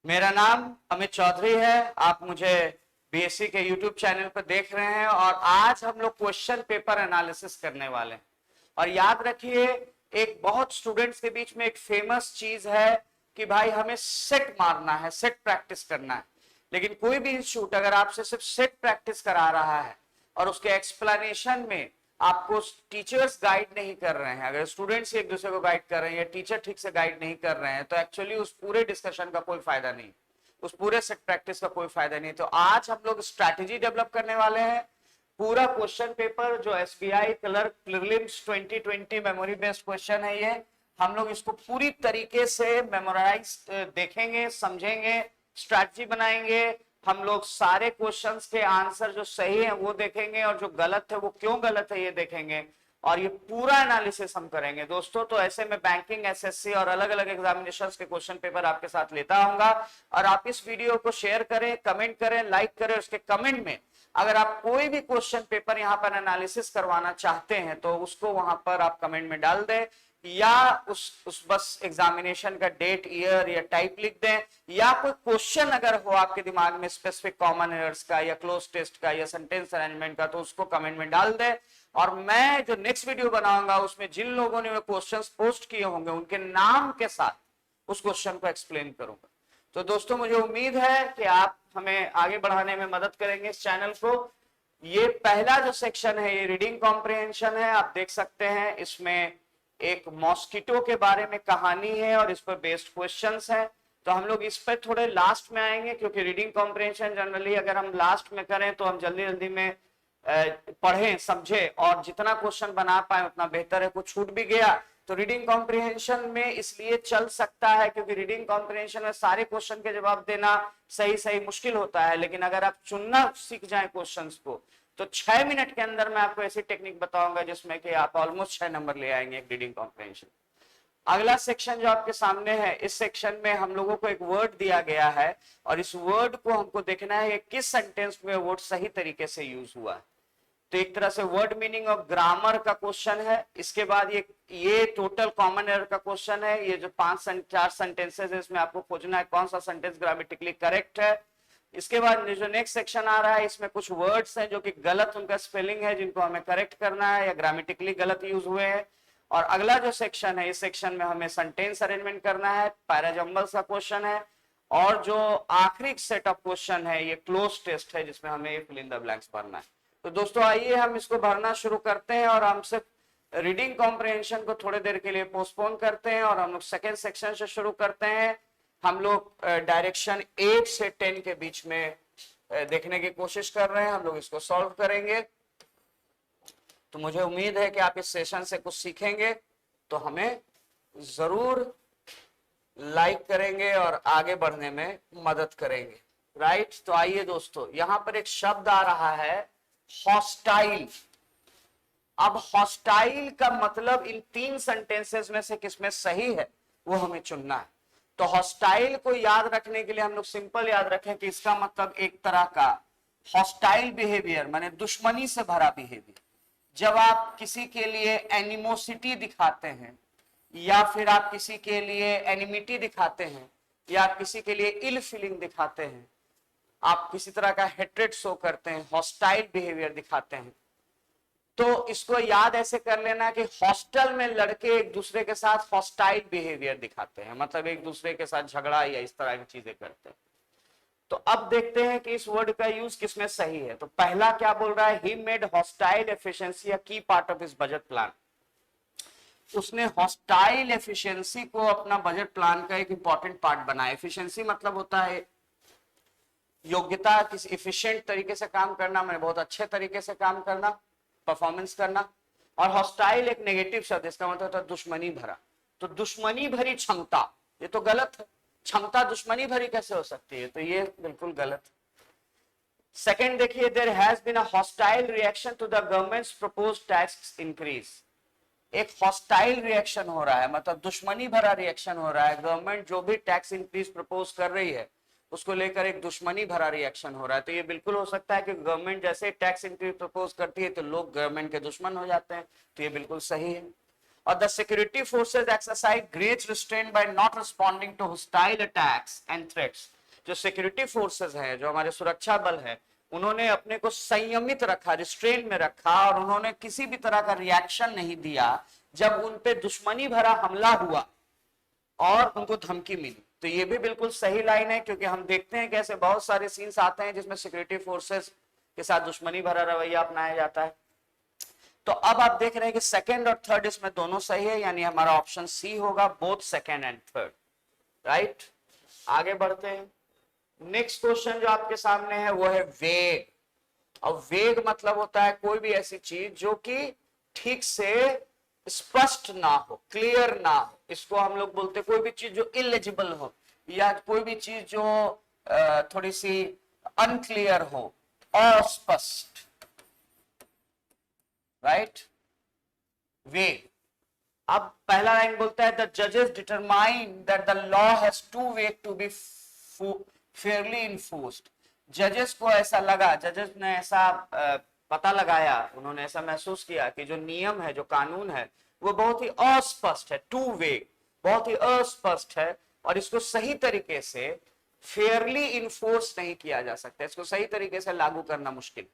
मेरा नाम अमित चौधरी है। आप मुझे बीएससी के यूट्यूब चैनल पर देख रहे हैं और आज हम लोग क्वेश्चन पेपर एनालिसिस करने वाले हैं। और याद रखिए, एक बहुत स्टूडेंट्स के बीच में एक फेमस चीज है कि भाई हमें सेट मारना है, सेट प्रैक्टिस करना है। लेकिन कोई भी इंस्टीट्यूट अगर आपसे सिर्फ सेट प्रैक्टिस करा रहा है और उसके एक्सप्लेनेशन में आपको टीचर्स गाइड नहीं कर रहे हैं, अगर स्टूडेंट्स एक दूसरे को गाइड कर रहे हैं या टीचर ठीक से गाइड नहीं कर रहे हैं, तो एक्चुअली उस पूरे डिस्कशन का कोई फायदा नहीं, उस पूरे सेट प्रैक्टिस का कोई फायदा नहीं। तो आज हम लोग स्ट्रैटेजी डेवलप करने वाले हैं। पूरा क्वेश्चन पेपर जो SBI clerk prelims 2020 memory based question है, ये हम लोग इसको पूरी तरीके से मेमोराइज देखेंगे, समझेंगे, स्ट्रैटेजी बनाएंगे। हम लोग सारे क्वेश्चंस के आंसर जो सही है वो देखेंगे और जो गलत है वो क्यों गलत है ये देखेंगे और ये पूरा एनालिसिस हम करेंगे दोस्तों। तो ऐसे में बैंकिंग, एसएससी और अलग अलग एग्जामिनेशंस के क्वेश्चन पेपर आपके साथ लेता हूंगा। और आप इस वीडियो को शेयर करें, कमेंट करें, लाइक करें। उसके कमेंट में अगर आप कोई भी क्वेश्चन पेपर यहाँ पर एनालिसिस करवाना चाहते हैं तो उसको वहां पर आप कमेंट में डाल दें, या उस बस एग्जामिनेशन का डेट, ईयर या टाइप लिख दें, या कोई क्वेश्चन अगर हो आपके दिमाग में स्पेसिफिक कॉमन एरर्स का या क्लोज टेस्ट का या सेंटेंस अरेंजमेंट का, तो उसको कमेंट में डाल दें। और मैं जो नेक्स्ट वीडियो बनाऊंगा उसमें जिन लोगों ने वो क्वेश्चंस पोस्ट किए होंगे उनके नाम के साथ उस क्वेश्चन को एक्सप्लेन करूंगा। तो दोस्तों मुझे उम्मीद है कि आप हमें आगे बढ़ाने में मदद करेंगे इस चैनल को। ये पहला जो सेक्शन है ये रीडिंग कॉम्प्रिहेंशन है। आप देख सकते हैं इसमें एक मॉस्किटो के बारे में कहानी है और इस पर बेस्ड क्वेश्चंस हैं। तो हम लोग इस पर थोड़े लास्ट में आएंगे, क्योंकि रीडिंग कॉम्प्रिहेंशन जनरली अगर हम लास्ट में करें तो हम जल्दी जल्दी में पढ़ें, समझे और जितना क्वेश्चन बना पाए उतना बेहतर है। कुछ छूट भी गया तो रीडिंग कॉम्प्रिहेंशन में इसलिए चल सकता है क्योंकि रीडिंग कॉम्प्रिहेंशन में सारे क्वेश्चन के जवाब देना सही सही मुश्किल होता है। लेकिन अगर आप चुनना सीख जाए क्वेश्चंस को तो 6 मिनट के अंदर मैं आपको ऐसी टेक्निक बताऊंगा जिसमें कि आप ऑलमोस्ट 6 नंबर ले आएंगे एक रीडिंग कॉम्प्रिहेंशन। अगला सेक्शन जो आपके सामने है, इस सेक्शन में हम लोगों को एक वर्ड दिया गया है और इस वर्ड को हमको देखना है कि किस सेंटेंस में वर्ड सही तरीके से यूज हुआ है। तो एक तरह से वर्ड मीनिंग और ग्रामर का क्वेश्चन है। इसके बाद ये टोटल कॉमन एरर का क्वेश्चन है। ये जो 4 सेंटेंसेस है इसमें आपको खोजना है कौन सा सेंटेंस ग्रामेटिकली करेक्ट है। इसके बाद जो नेक्स्ट सेक्शन आ रहा है इसमें कुछ वर्ड्स हैं जो कि गलत उनका स्पेलिंग है, जिनको हमें करेक्ट करना है या ग्रामेटिकली गलत यूज हुए हैं। और अगला जो सेक्शन है, इस सेक्शन में हमें सेंटेंस अरेंजमेंट करना है, पैराजम्बल्स का क्वेश्चन है। और जो आखिरी सेट ऑफ क्वेश्चन है ये क्लोज टेस्ट है जिसमें हमें फिल इन द ब्लैंक्स भरना है। तो दोस्तों आइए हम इसको भरना शुरू करते हैं और हम सिर्फ रीडिंग कॉम्प्रिहेंशन को थोड़ी देर के लिए पोस्टपोन करते हैं और हम लोग सेकेंड सेक्शन से शुरू करते हैं। हम लोग डायरेक्शन 8 से 10 के बीच में देखने की कोशिश कर रहे हैं। हम लोग इसको सॉल्व करेंगे। तो मुझे उम्मीद है कि आप इस सेशन से कुछ सीखेंगे तो हमें जरूर लाइक करेंगे और आगे बढ़ने में मदद करेंगे। राइट, तो आइए दोस्तों, यहां पर एक शब्द आ रहा है हॉस्टाइल। अब हॉस्टाइल का मतलब इन 3 सेंटेंसेस में से किसमें सही है वो हमें चुनना है। तो हॉस्टाइल को याद रखने के लिए हम लोग सिंपल याद रखें कि इसका मतलब एक तरह का हॉस्टाइल बिहेवियर माने दुश्मनी से भरा बिहेवियर। जब आप किसी के लिए एनिमोसिटी दिखाते हैं या फिर आप किसी के लिए एनिमिटी दिखाते हैं या आप किसी के लिए इल फीलिंग दिखाते हैं, आप किसी तरह का हेट्रेड शो करते हैं, हॉस्टाइल बिहेवियर दिखाते हैं, तो इसको याद ऐसे कर लेना कि हॉस्टल में लड़के एक दूसरे के साथ हॉस्टाइल बिहेवियर दिखाते हैं, मतलब एक दूसरे के साथ झगड़ा या इस तरह की चीजें करते हैं। तो अब देखते हैं कि इस वर्ड का यूज किसमें सही है। तो पहला क्या बोल रहा है, ही मेड हॉस्टाइल एफिशिएंसी अ की part of his budget plan. उसने हॉस्टाइल एफिशिएंसी को अपना बजट प्लान का एक इंपॉर्टेंट पार्ट बनाया। एफिशिएंसी मतलब होता है योग्यता, किसी इफिशिएंट तरीके से काम करना, मैंने बहुत अच्छे तरीके से काम करना, परफॉर्मेंस करना। और हॉस्टाइल एक नेगेटिव शब्द, इसका मतलब होता है दुश्मनी भरा। तो दुश्मनी भरी क्षमता, ये तो गलत है। क्षमता दुश्मनी भरी कैसे हो सकती है, तो ये बिल्कुल गलत। सेकंड देखिए, there has been a hostile reaction to the government's proposed tax increase. एक हॉस्टाइल रिएक्शन हो रहा है, मतलब दुश्मनी भरा रिएक्शन हो रहा है। गवर्नमेंट जो भी टैक्स इंक्रीज प्रपोज कर रही है उसको लेकर एक दुश्मनी भरा रिएक्शन हो रहा है। तो ये बिल्कुल हो सकता है कि गवर्नमेंट जैसे टैक्स इंक्रीज प्रपोज करती है तो लोग गवर्नमेंट के दुश्मन हो जाते हैं। तो ये बिल्कुल सही है। और the security forces exercise great restraint by not responding to hostile attacks and threats. जो सिक्योरिटी फोर्सेस हैं, जो हमारे सुरक्षा बल है, उन्होंने अपने को संयमित रखा, रिस्ट्रेन में रखा, और उन्होंने किसी भी तरह का रिएक्शन नहीं दिया जब उन पे दुश्मनी भरा हमला हुआ और उनको धमकी मिली। तो ये भी बिल्कुल सही लाइन है, क्योंकि हम देखते हैं कि ऐसे बहुत सारे सीन्स आते हैं जिसमें सिक्योरिटी फोर्सेस के साथ दुश्मनी भरा रवैया अपनाया जाता है। तो अब आप देख रहे हैं कि सेकंड और थर्ड इसमें दोनों सही है, यानी हमारा ऑप्शन सी होगा, both second and third, right. आगे बढ़ते हैं। नेक्स्ट क्वेश्चन जो आपके सामने है वो है वेग। अब वेग मतलब होता है कोई भी ऐसी चीज जो कि ठीक से स्पष्ट ना हो, क्लियर ना हो, इसको हम लोग बोलते हैं कोई भी चीज जो इलेजिबल हो, या कोई भी चीज जो थोड़ी सी अनक्लियर हो, अस्पष्ट, राइट, वेग। अब पहला लाइन बोलता है द जजेस determine that the law has to vague to be fairly enforced. जजेस को ऐसा लगा, जजेस ने ऐसा पता लगाया, उन्होंने ऐसा महसूस किया कि जो नियम है, जो कानून है, वो बहुत ही अस्पष्ट है, टू वेग, बहुत ही अस्पष्ट है, और इसको सही तरीके से फेयरली इन्फोर्स नहीं किया जा सकता, इसको सही तरीके से लागू करना मुश्किल।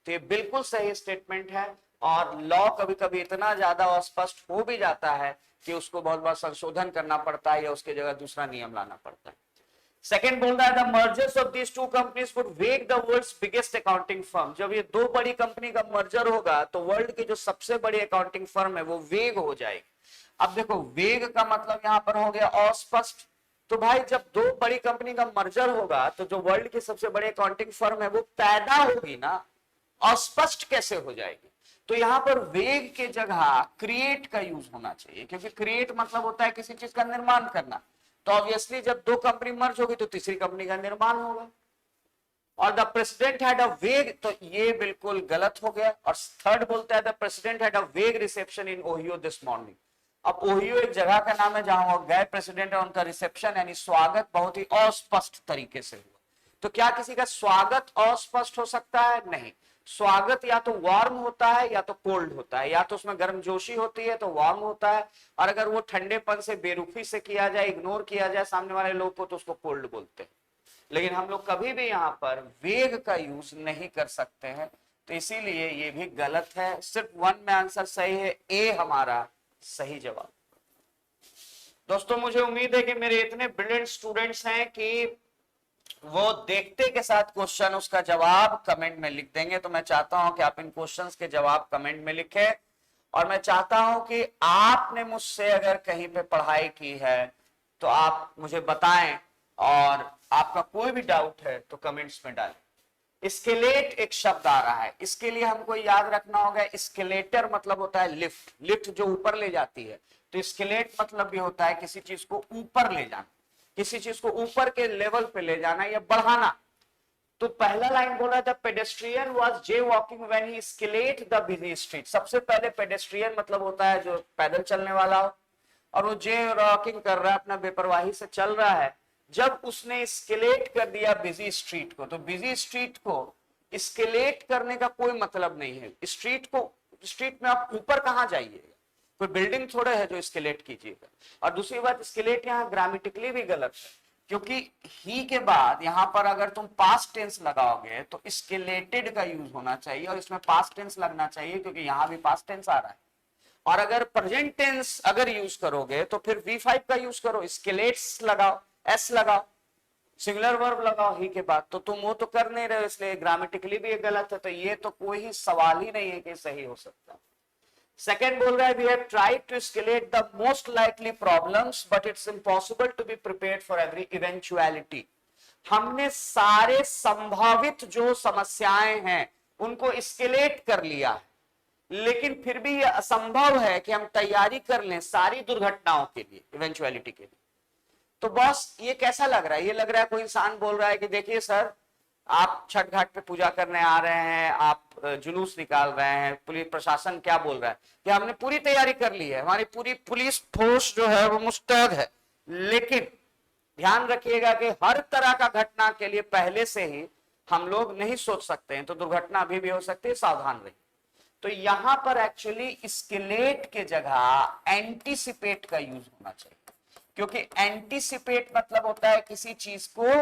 तो ये बिल्कुल सही स्टेटमेंट है, और लॉ कभी कभी इतना ज्यादा अस्पष्ट हो भी जाता है कि उसको बहुत बार संशोधन करना पड़ता है या उसकी जगह दूसरा नियम लाना पड़ता है। सेकेंड बोल रहा है the mergers of these two companies would wake the world's biggest accounting firm. जब ये दो बड़ी कंपनी का मर्जर होगा तो वर्ल्ड की जो सबसे बड़ी अकाउंटिंग फर्म है वो वेग हो जाएगी। अब देखो, वेग का मतलब यहां पर हो गया अस्पष्ट। तो भाई जब दो बड़ी कंपनी का मर्जर होगा तो जो वर्ल्ड की सबसे बड़ी अकाउंटिंग फर्म है वो पैदा होगी ना, अस्पष्ट कैसे हो जाएगी? तो यहां पर वेग के जगह क्रिएट का यूज होना चाहिए, क्योंकि क्रिएट मतलब होता है किसी चीज का निर्माण करना। तो ऑब्वियसली जब दो कंपनी मर्ज होगी तो तीसरी कंपनी का निर्माण होगा। और द प्रेसिडेंट हैड अ वेग, तो ये बिल्कुल गलत हो गया। और थर्ड बोलता है द प्रेसिडेंट हैड अ वेग reception in Ohio this morning. अब ओहियो एक जगह का नाम है जहां वो गए प्रेसिडेंट, और उनका रिसेप्शन यानी स्वागत बहुत ही अस्पष्ट तरीके से हुआ। तो क्या किसी का स्वागत अस्पष्ट हो सकता है? नहीं। स्वागत या तो वार्म होता है या तो कोल्ड होता है, या तो उसमें गर्मजोशी होती है तो वार्म होता है, और अगर वो ठंडेपन से, बेरुखी से किया जाए, इग्नोर किया जाए सामने वाले लोग को, तो उसको कोल्ड बोलते हैं। लेकिन हम लोग कभी भी यहाँ पर वेग का यूज नहीं कर सकते हैं, तो इसीलिए ये भी गलत है। सिर्फ वन में आंसर सही है, ए हमारा सही जवाब। दोस्तों मुझे उम्मीद है कि मेरे इतने ब्रिलियंट स्टूडेंट्स हैं कि वो देखते के साथ क्वेश्चन, उसका जवाब कमेंट में लिख देंगे। तो मैं चाहता हूं कि आप इन क्वेश्चंस के जवाब कमेंट में लिखें, और मैं चाहता हूं कि आपने मुझसे अगर कहीं पे पढ़ाई की है तो आप मुझे बताएं, और आपका कोई भी डाउट है तो कमेंट्स में डालें। स्केलेट एक शब्द आ रहा है, इसके लिए हमको याद रखना होगा, स्केलेटर मतलब होता है लिफ्ट, लिफ्ट जो ऊपर ले जाती है। तो स्केलेट मतलब भी होता है किसी चीज को ऊपर ले जाना, किसी चीज को ऊपर के लेवल पे ले जाना या बढ़ाना। तो पहला लाइन बोला था pedestrian was jaywalking when he escalate the busy street. सबसे पहले पेडेस्ट्रियन मतलब होता है जो पैदल चलने वाला हो, और वो जे वॉकिंग कर रहा है, अपना बेपरवाही से चल रहा है। जब उसने स्केलेट कर दिया बिजी स्ट्रीट को, तो बिजी स्ट्रीट को स्केलेट करने का कोई मतलब नहीं है। स्ट्रीट में आप ऊपर कहां जाइएगा, कोई बिल्डिंग थोड़े है जो स्केलेट कीजिएगा। और दूसरी बात, स्केलेट यहाँ ग्रामेटिकली भी गलत है, क्योंकि ही के बाद यहां पर अगर तुम पास्ट टेंस लगाओगे तो स्केलेटेड का यूज होना चाहिए, और इसमें पास्ट टेंस लगना चाहिए, क्योंकि यहां भी पास्ट टेंस आ रहा है। और अगर प्रेजेंट टेंस अगर यूज करोगे तो फिर V5 का यूज करो, स्केलेट्स लगाओ, एस लगाओ, सिंगुलर वर्ब लगाओ ही के बाद। तो तुम वो तो कर नहीं रहे हो, इसलिए ग्रामेटिकली भी ये गलत है। तो ये तो कोई ही सवाल ही नहीं है कि सही हो सकता। सेकेंड बोल रहा है we have tried to escalate the most likely problems but it's impossible to be prepared for every eventuality. हमने सारे संभावित जो समस्याएं हैं उनको स्केलेट कर लिया है, लेकिन फिर भी यह असंभव है कि हम तैयारी कर लें सारी दुर्घटनाओं के लिए, इवेंचुअलिटी के लिए। तो बॉस ये कैसा लग रहा है? ये लग रहा है कोई इंसान बोल रहा है कि देखिए सर, आप छठ घाट पे पूजा करने आ रहे हैं, आप जुलूस निकाल रहे हैं, पुलिस प्रशासन क्या बोल रहा है कि हमने पूरी तैयारी कर ली है, हमारी पूरी पुलिस फोर्स जो है वो मुस्तैद है। लेकिन ध्यान रखिएगा कि हर तरह का घटना के लिए पहले से ही हम लोग नहीं सोच सकते हैं, तो दुर्घटना अभी भी हो सकती है, सावधान रहिए। तो यहां पर एक्चुअली स्केलेट के जगह एंटीसिपेट का यूज होना चाहिए, क्योंकि एंटीसिपेट मतलब होता है किसी चीज को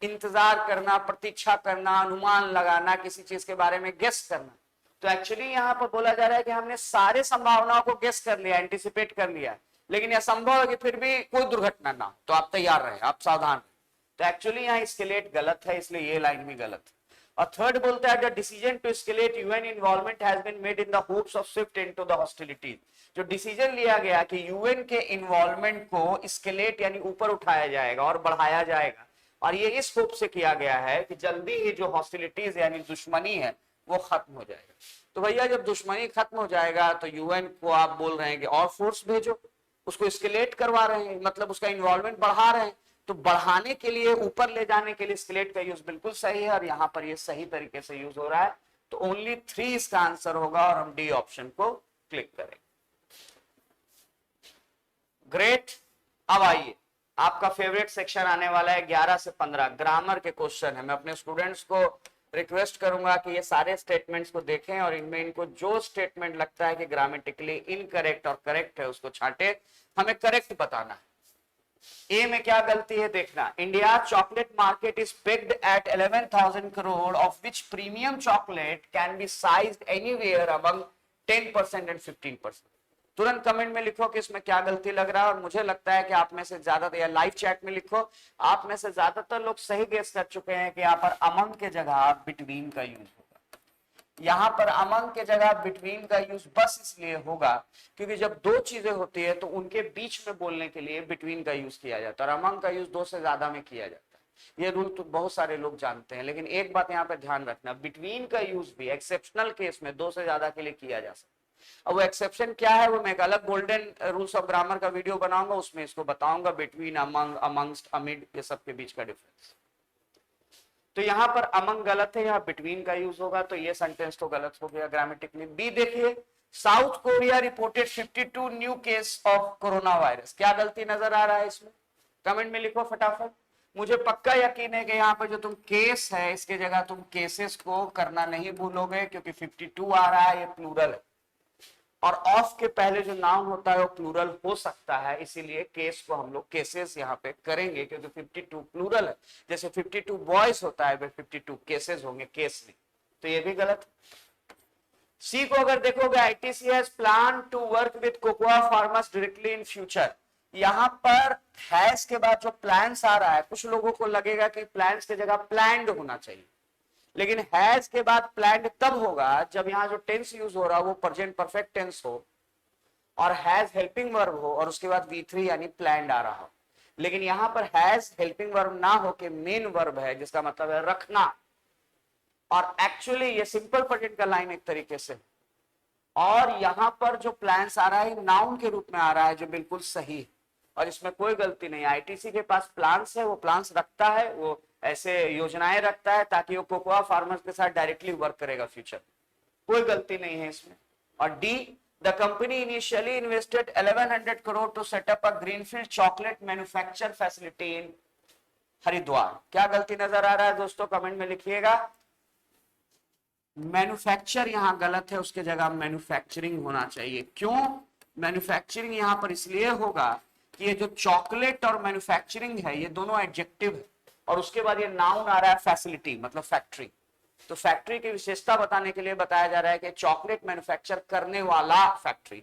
इंतजार करना, प्रतीक्षा करना, अनुमान लगाना, किसी चीज के बारे में गेस करना। तो एक्चुअली यहाँ पर बोला जा रहा है कि हमने सारे संभावनाओं को गेस कर लिया, एंटिसिपेट कर लिया, लेकिन यह संभव है कि फिर भी कोई दुर्घटना ना हो, तो आप तैयार रहे, आप सावधान रहे। तो एक्चुअली यहाँ स्केलेट गलत है, इसलिए ये लाइन भी गलत है। और थर्ड बोलता है the decision to escalate UN involvement has been made in the hopes of swift into the hostilities. जो डिसीजन लिया गया कि यूएन के इन्वॉल्वमेंट को स्केलेट यानी ऊपर उठाया जाएगा और बढ़ाया जाएगा, और ये इस होप से किया गया है कि जल्दी ही जो हॉस्टिलिटीज यानी दुश्मनी है वो खत्म हो जाएगा। तो भैया जब दुश्मनी खत्म हो जाएगा तो यूएन को आप बोल रहे हैं कि और फोर्स भेजो, उसको स्केलेट करवा रहे हैं, मतलब उसका इन्वॉल्वमेंट बढ़ा रहे हैं। तो बढ़ाने के लिए, ऊपर ले जाने के लिए स्केलेट का यूज बिल्कुल सही है, और यहाँ पर ये सही तरीके से यूज हो रहा है। तो ओनली 3 इसका आंसर होगा, और हम डी ऑप्शन को क्लिक करेंगे। ग्रेट। अब आइए, आपका फेवरेट सेक्शन आने वाला है 11 से 15 ग्रामर के क्वेश्चन है। मैं अपने स्टूडेंट्स को रिक्वेस्ट करूंगा कि ये सारे स्टेटमेंट्स को देखें और इनमें इनको जो स्टेटमेंट लगता है कि ग्रामेटिकली इनकरेक्ट और करेक्ट है उसको छांटे, हमें करेक्ट बताना है। ए में क्या गलती है देखना। India chocolate market is pegged at 11,000 crore of which premium chocolate can be sized anywhere among 10% and 15%। तुरंत कमेंट में लिखो कि इसमें क्या गलती लग रहा है, और मुझे लगता है कि आप में से ज्यादातर, या लाइव चैट में लिखो, आप में से ज्यादातर लोग सही गेस कर चुके हैं कि यहाँ पर अमंग के जगह बिटवीन का यूज होगा। यहाँ पर अमंग के जगह बिटवीन का यूज बस इसलिए होगा क्योंकि जब दो चीजें होती है तो उनके बीच में बोलने के लिए बिटवीन का यूज किया जाता है, और अमंग का यूज 2 से ज्यादा में किया जाता है। ये रूल तो बहुत सारे लोग जानते हैं, लेकिन एक बात यहाँ पे ध्यान रखना, बिटवीन का यूज भी एक्सेप्शनल केस में 2 से ज्यादा के लिए किया जा सकता है। अब वो एक्सेप्शन क्या है, वो मैं एक अलग गोल्डन रूल्स ऑफ ग्रामर का वीडियो बनाऊंगा, उसमें इसको बताऊंगा, बिटवीन, अमंग, अमंगस्ट, अमिड, ये सब के बीच का डिफरेंस। तो यहाँ पर अमंग गलत है, यहाँ बिटवीन का यूज होगा, तो ये सेंटेंस तो गलत हो गया ग्रामेटिकली। बी देखिए, south Korea reported 52 new case of corona virus. क्या गलती नजर आ रहा है इसमें, कमेंट में लिखो फटाफट। मुझे पक्का यकीन है कि यहाँ पर जो तुम केस है इसके जगह तुम केसेस को करना नहीं भूलोगे, क्योंकि 52 आ रहा है, ये प्लूरल है, और ऑफ के पहले जो नाउन होता है वो प्लूरल हो सकता है, इसीलिए केस को हम लोग केसेस यहाँ पे करेंगे, क्योंकि 52 प्लूरल है। जैसे 52 बॉयज होता है, 52 केसेस होंगे, केस नहीं, तो ये भी गलत। सी को अगर देखोगे, ITC has plan to work with cocoa farmers directly in future. यहाँ पर हैज के बाद जो प्लान्स आ रहा है, कुछ लोगों को लगेगा कि प्लान्स की जगह प्लान्ड होना चाहिए, लेकिन हैज के बाद प्लान्ड तब होगा जब यहाँ जो टेंस यूज हो रहा है वो प्रेजेंट परफेक्ट टेंस हो, और हैज हेल्पिंग वर्ब हो, और उसके बाद V3 यानी प्लान्ड आ रहा हो। लेकिन यहाँ पर हैज हेल्पिंग वर्ब ना हो के मेन वर्ब है, जिसका मतलब है रखना, और एक्चुअली ये सिंपल प्रेजेंट का लाइन एक तरीके से, और यहाँ पर जो प्लान्स आ रहा है नाउन के रूप में आ रहा है, जो बिल्कुल सही है, और इसमें कोई गलती नहीं। आईटीसी के पास प्लान्स है, वो प्लान्स रखता है, वो ऐसे योजनाएं रखता है ताकि वो कोकोआ फार्मर्स के साथ डायरेक्टली वर्क करेगा फ्यूचर, कोई गलती नहीं है इसमें। और D, the company initially invested 1100 crore to set up a greenfield chocolate manufacture facility in Haridwar. क्या गलती नजर आ रहा है दोस्तों, कमेंट में लिखिएगा। मैन्युफैक्चर यहां गलत है, उसके जगह मैन्युफैक्चरिंग होना चाहिए। क्यों मैन्युफैक्चरिंग यहां पर इसलिए होगा कि ये जो चॉकलेट और मैन्युफैक्चरिंग है ये दोनों एडजेक्टिव है, और उसके बाद ये नाउन आ रहा है फैसिलिटी, मतलब फैक्ट्री। तो फैक्ट्री की विशेषता बताने के लिए बताया जा रहा है कि चॉकलेट मैन्युफैक्चर करने वाला फैक्ट्री,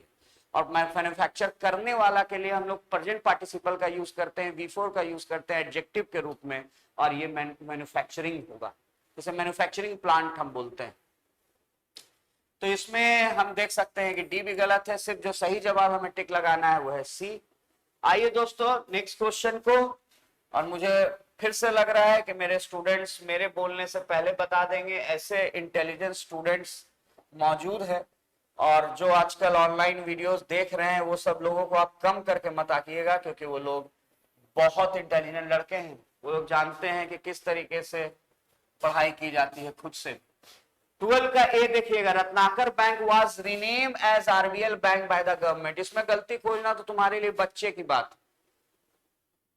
और मैन्युफैक्चर करने वाला के लिए हम लोग प्रेजेंट पार्टिसिपल का यूज करते हैं, V4 का यूज करते हैं एडजेक्टिव के रूप में, और ये मैन्युफैक्चरिंग होगा, जैसे मैन्युफैक्चरिंग प्लांट हम बोलते हैं। तो इसमें हम देख सकते हैं कि डी भी गलत है, सिर्फ जो सही जवाब हमें टिक लगाना है वो है सी। आइए दोस्तों नेक्स्ट क्वेश्चन को, और मुझे फिर से लग रहा है कि मेरे स्टूडेंट्स मेरे बोलने से पहले बता देंगे, ऐसे इंटेलिजेंट स्टूडेंट्स मौजूद है, और जो आजकल ऑनलाइन वीडियोस देख रहे हैं वो सब लोगों को आप कम करके मत आकिएगा, क्योंकि वो लोग बहुत इंटेलिजेंट लड़के हैं, वो लोग जानते हैं कि किस तरीके से पढ़ाई की जाती है खुद से। 12 का ए देखिएगा, Ratnakar bank was rename as RBL bank by the government. इसमें गलती खोजना तो तुम्हारे लिए बच्चे की बात।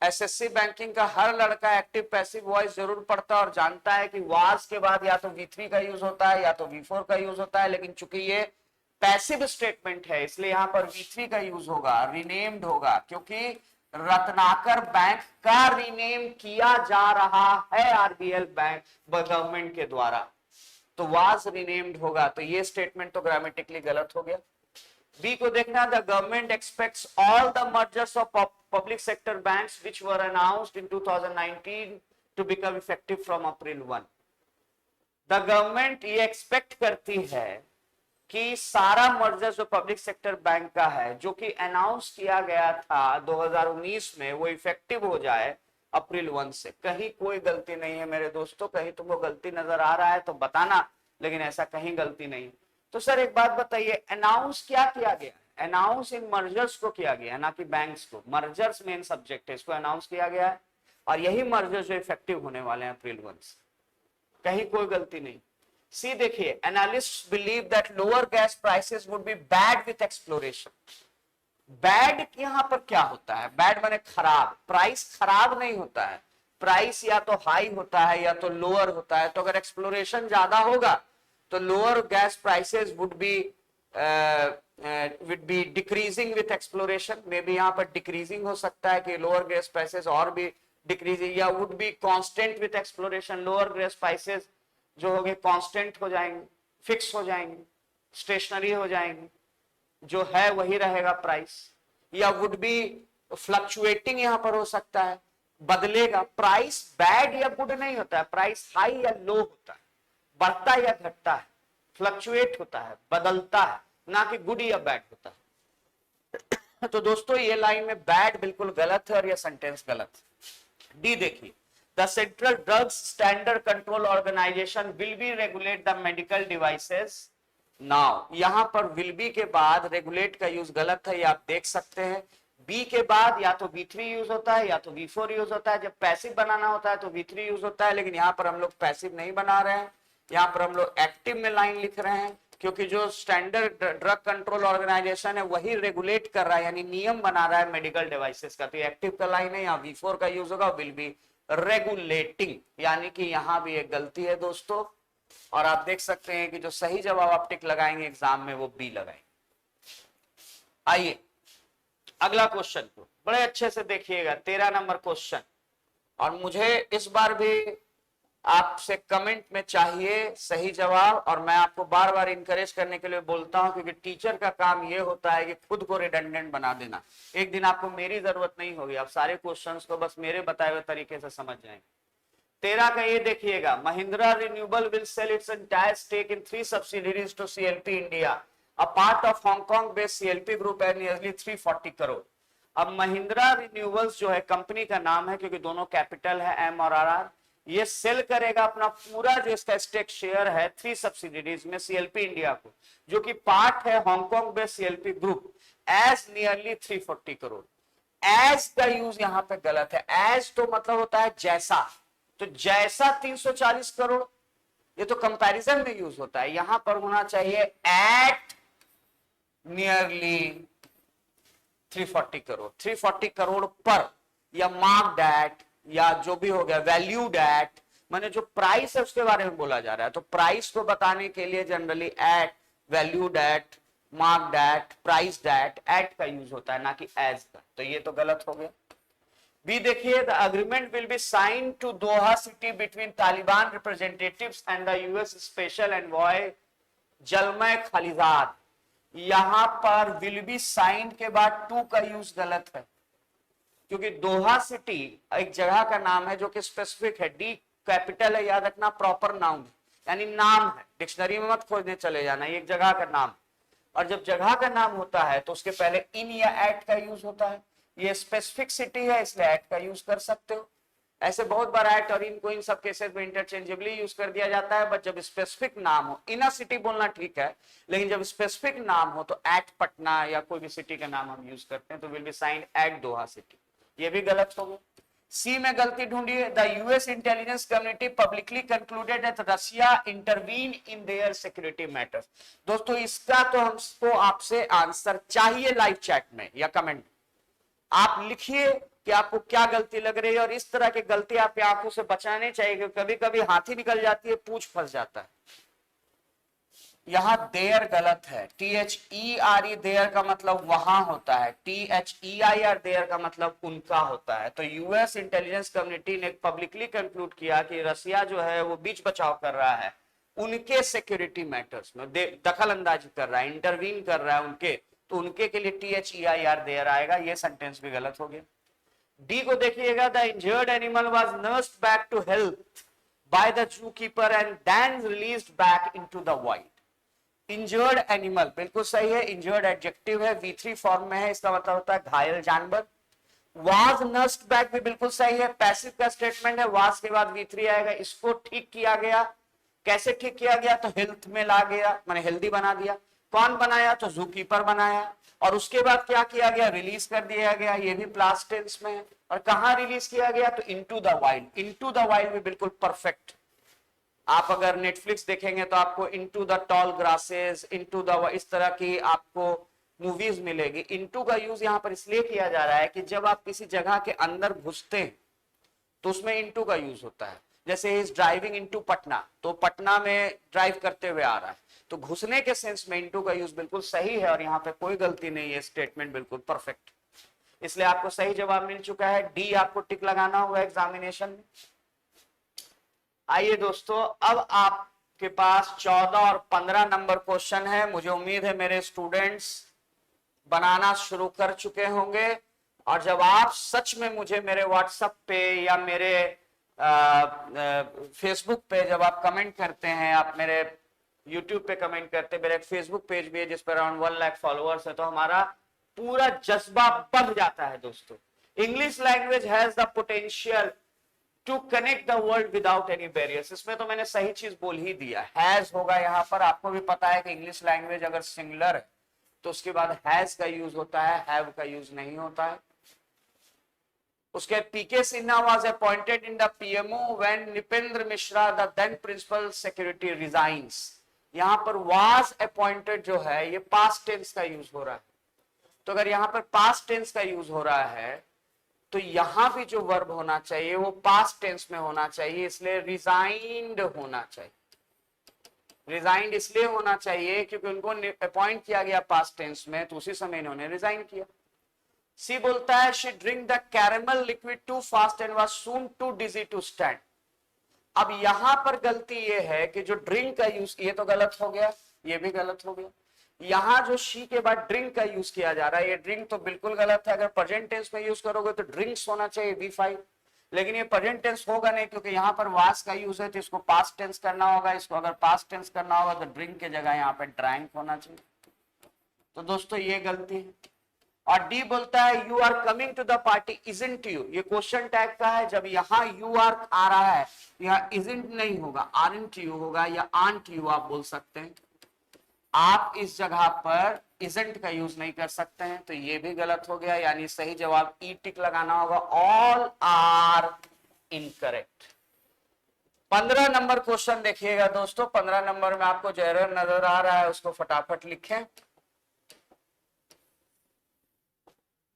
एसएससी बैंकिंग का हर लड़का एक्टिव पैसिव वॉइस जरूर पढ़ता और जानता है कि वाज के बाद या तो V3 का यूज होता है या तो V4 का यूज होता है, लेकिन चूंकि ये पैसिव स्टेटमेंट है इसलिए यहाँ पर V3 का यूज होगा, रिनेम्ड होगा, क्योंकि रत्नाकर बैंक का रीनेम किया जा रहा है आरबीएल बैंक गवर्नमेंट के द्वारा, तो वाज रीनेम्ड होगा, तो ये स्टेटमेंट तो ग्रामेटिकली गलत हो गया। बी को देखना, the government expects all the mergers of public sector banks which were announced in 2019 to become effective from April 1। The government ये एक्सपेक्ट करती है कि सारा मर्जर जो पब्लिक सेक्टर बैंक का है जो कि अनाउंस किया गया था 2019 में, वो इफेक्टिव हो जाए अप्रैल 1 से। कहीं कोई गलती नहीं है मेरे दोस्तों, कहीं तुमको गलती नजर आ रहा है तो बताना, लेकिन ऐसा कहीं गलती नहीं। तो सर एक बात बताइए, अनाउंस क्या किया गया? अनाउंस इन मर्जर्स को किया गया, ना कि बैंक्स को। मर्जर्स मेन सब्जेक्ट है, इसको अनाउंस किया गया है और यही मर्जर जो इफेक्टिव होने वाले हैं अप्रैल 1 से, कहीं कोई गलती नहीं। सी देखिए, analysts believe that lower gas prices would be bad with exploration. Bad यहां पर क्या होता है? बैड माने खराब। प्राइस खराब नहीं होता है, प्राइस या तो हाई होता है या तो लोअर होता है। तो अगर एक्सप्लोरेशन ज्यादा होगा तो lower gas prices would be decreasing with exploration. May be यहां पर डिक्रीजिंग हो सकता है कि लोअर गैस प्राइसेस और भी डिक्रीजिंग, या would be constant with exploration. Lower gas prices जो होंगे कांस्टेंट हो जाएंगे, फिक्स हो जाएंगे, स्टेशनरी हो जाएंगे, जो है वही रहेगा प्राइस। या वुड बी फ्लक्चुएटिंग यहां पर हो सकता है, बदलेगा। प्राइस बैड या गुड नहीं होता है, प्राइस हाई या लो होता है, बढ़ता या घटता है, फ्लक्चुएट होता है, बदलता है, ना कि गुड या बैड होता है। तो दोस्तों ये लाइन में बैड बिल्कुल गलत है और यह सेंटेंस गलत है। डी देखिए, the central drugs standard control organisation will be regulate the medical devices now. यहां पर विल बी के बाद रेगुलेट का यूज गलत है, ये आप देख सकते हैं। बी के बाद या तो V3 यूज होता है या तो V4 यूज होता है। जब पैसिव बनाना होता है तो V3 यूज होता है, लेकिन यहाँ पर हम लोग पैसिव नहीं बना रहे हैं, यहाँ पर हम लोग एक्टिव में लाइन लिख रहे हैं, क्योंकि जो स्टैंडर्ड ड्रग कंट्रोल ऑर्गेनाइजेशन है वही रेगुलेट कर रहा है, यानी नियम बना रहा है मेडिकल डिवाइसेस का। तो एक्टिव का लाइन है, यहाँ V4 का यूज होगा, विल बी रेगुलेटिंग, यानी कि यहां भी एक गलती है दोस्तों। और आप देख सकते हैं कि जो सही जवाब आप टिक लगाएंगे एग्जाम में वो बी लगाएंगे। आइए अगला क्वेश्चन को बड़े अच्छे से देखिएगा, 13 नंबर क्वेश्चन। और मुझे इस बार भी आपसे कमेंट में चाहिए सही जवाब, और मैं आपको बार बार इंकरेज करने के लिए बोलता हूं, क्योंकि टीचर का काम यह होता है कि खुद को रिडंडेंट बना देना। एक दिन आपको मेरी जरूरत नहीं होगी, आप सारे क्वेश्चंस को बस मेरे बताए हुए तरीके से समझ जाएंगे। 13 का ये देखिएगा, Mahindra renewable will sell its entire stake in 3 subsidiaries to CLP India, a part of Hong Kong based CLP group at nearly 340 crore. अब महिंद्रा रिन्यूएबल्स जो है कंपनी का नाम है, क्योंकि दोनों कैपिटल है एम और आर। ये सेल करेगा अपना पूरा जो इसका स्टेक शेयर है 3 सब्सिडियरीज में सीएलपी इंडिया को, जो कि पार्ट है Hong Kong based CLP group, as nearly 340 crore. As का यूज यहां पे गलत है। एज तो मतलब होता है जैसा, तो जैसा 340 करोड़, ये तो कंपैरिजन में यूज होता है। यहां पर होना चाहिए एट नियरली 340 करोड़। 340 करोड़ पर, या मार्क दैट, या जो भी हो गया, वैल्यू दैट, माने जो प्राइस है उसके बारे में बोला जा रहा है। तो प्राइस को बताने के लिए generally at, value that, mark that, price that, at का यूज होता है, ना कि एज का। तो ये तो गलत हो गया। बी देखिए, the agreement will be sign to Doha city between Taliban representatives and the US special envoy जलमय खलीजाद। यहां पर विल बी साइन के बाद टू का यूज गलत है, क्योंकि दोहा सिटी एक जगह का नाम है जो कि स्पेसिफिक है। डी कैपिटल है, याद रखना, प्रॉपर नाउन यानी नाम है, डिक्शनरी में मत खोजने चले जाना, ये एक जगह का नाम। और जब जगह का नाम होता है तो उसके पहले इन या एट का यूज होता है। ये स्पेसिफिक सिटी है इसलिए एट का यूज कर सकते हो। ऐसे बहुत बार एट और इन को इन सब केसेस में इंटरचेंजेबली यूज कर दिया जाता है, बट जब स्पेसिफिक नाम हो, इन सिटी बोलना ठीक है, लेकिन जब स्पेसिफिक नाम हो तो एट पटना या कोई भी सिटी का नाम हम यूज करते हैं, तो will be sign at Doha city. ये भी गलत हो गया। सी में गलती ढूंढी है, the US intelligence community publicly concluded that Russia intervene in their security matters. दोस्तों इसका तो हमको आपसे आंसर चाहिए लाइव चैट में या कमेंट। आप लिखिए कि आपको क्या गलती लग रही है, और इस तरह की गलती आपकी आंखों से बचानी चाहिए, क्योंकि कभी कभी हाथी निकल जाती है, पूंछ फंस जाता है। यहाँ देयर गलत है, THERE देयर का मतलब वहां होता है, THEIR देयर का मतलब उनका होता है। तो यूएस इंटेलिजेंस कम्युनिटी ने पब्लिकली कंक्लूड किया कि रसिया जो है वो बीच बचाव कर रहा है उनके सिक्योरिटी मैटर्स में, दखल अंदाजी कर रहा है, इंटरवीन कर रहा है उनके, तो उनके के लिए THEIR देयर आएगा। ये सेंटेंस भी गलत हो गया। डी को देखिएगा, the injured animal was nursed back to health by the zookeeper and then released back into the wild. Injured animal बिल्कुल सही है, इंजर्ड एडजेक्टिव है, V3 फॉर्म में है, इसका मतलब होता है घायल जानवर। वाज नर्स्ड बैक भी बिल्कुल सही है, पैसिव का स्टेटमेंट है, वाज के बाद V3 आएगा। इसको ठीक किया गया, कैसे ठीक किया गया, तो हेल्थ में ला गया, माने हेल्दी बना दिया। कौन बनाया, तो जू कीपर बनाया। और उसके बाद क्या किया गया, रिलीज कर दिया गया, ये भी पास्ट टेंस में है। और कहां रिलीज किया गया, तो into the wild. Into the wild भी बिल्कुल परफेक्ट। आप अगर नेटफ्लिक्स देखेंगे तो आपको into the tall grasses, into the, इस तरह की आपको मूवीज मिलेगी। इनटू का यूज यहां पर इसलिए किया जा रहा है कि जब आप किसी जगह के अंदर घुसते हैं तो उसमें इनटू का यूज होता है। जैसे इज ड्राइविंग इनटू पटना, तो पटना में ड्राइव करते हुए आ रहा है, तो घुसने के सेंस में इनटू का यूज बिल्कुल सही है और यहाँ पे कोई गलती नहीं है, स्टेटमेंट बिल्कुल परफेक्ट। इसलिए आपको सही जवाब मिल चुका है। डी आपको टिक लगाना होगा एग्जामिनेशन में। आइए दोस्तों, अब आपके पास 14 और 15 नंबर क्वेश्चन है। मुझे उम्मीद है मेरे स्टूडेंट्स बनाना शुरू कर चुके होंगे। और जब आप सच में मुझे मेरे व्हाट्सएप पे या मेरे फेसबुक पे जब आप कमेंट करते हैं, आप मेरे यूट्यूब पे कमेंट करते हैं, मेरा एक फेसबुक पेज भी है जिस पर अराउंड 1 लाख फॉलोअर्स है, तो हमारा पूरा जज्बा बढ़ जाता है दोस्तों। English language has the potential to connect the world without any barriers. इसमें तो मैंने सही चीज बोल ही दिया, हैज होगा यहाँ पर। आपको भी पता है कि इंग्लिश लैंग्वेज अगर सिंगुलर है तो उसके बाद हैज का यूज होता है, हैव का यूज नहीं होता है। उसके PK Sinha was appointed in the PMO when Nripendra Mishra the then principal security resigns. यहां पर वाज अपॉइंटेड जो है ये पास्ट टेंस का यूज हो रहा है। तो अगर यहां पर पास्ट टेंस का यूज हो रहा है तो यहां भी जो वर्ब होना चाहिए वो पास्ट टेंस में होना चाहिए, इसलिए रिजाइंड होना चाहिए। रिजाइंड इसलिए होना चाहिए क्योंकि उनको अपॉइंट किया गया पास्ट टेंस में, तो उसी समय इन्होंने रिजाइन किया। सी बोलता है she drink the caramel liquid too fast and was soon too dizzy to stand. अब यहां पर गलती ये है कि जो ड्रिंक का यूज, ये तो गलत हो गया, ये भी गलत हो गया। यहां जो शी के बाद ड्रिंक का यूज किया जा रहा है, ये ड्रिंक तो बिल्कुल गलत है। अगर प्रेजेंट टेंस में यूज करोगे तो ड्रिंक्स होना चाहिए V5, लेकिन ये प्रेजेंट टेंस होगा नहीं क्योंकि यहाँ पर वास का यूज है, तो इसको पास्ट टेंस करना होगा। इसको अगर पास्ट टेंस करना होगा तो ड्रिंक के जगह यहाँ पे ड्रैंक होना चाहिए। तो दोस्तों ये गलती है। और डी बोलता है you are coming to the party isn't you, ये क्वेश्चन टैग का है। जब यहाँ यू आर आ रहा है, यहाँ इजंट नहीं होगा, आरंट यू होगा या आंट यू आप बोल सकते हैं। आप इस जगह पर इजंट का यूज नहीं कर सकते हैं, तो ये भी गलत हो गया। यानी सही जवाब ई टिक लगाना होगा, all are incorrect. 15 number question देखिएगा दोस्तों। 15 नंबर में आपको जो एरर नजर आ रहा है उसको फटाफट लिखें।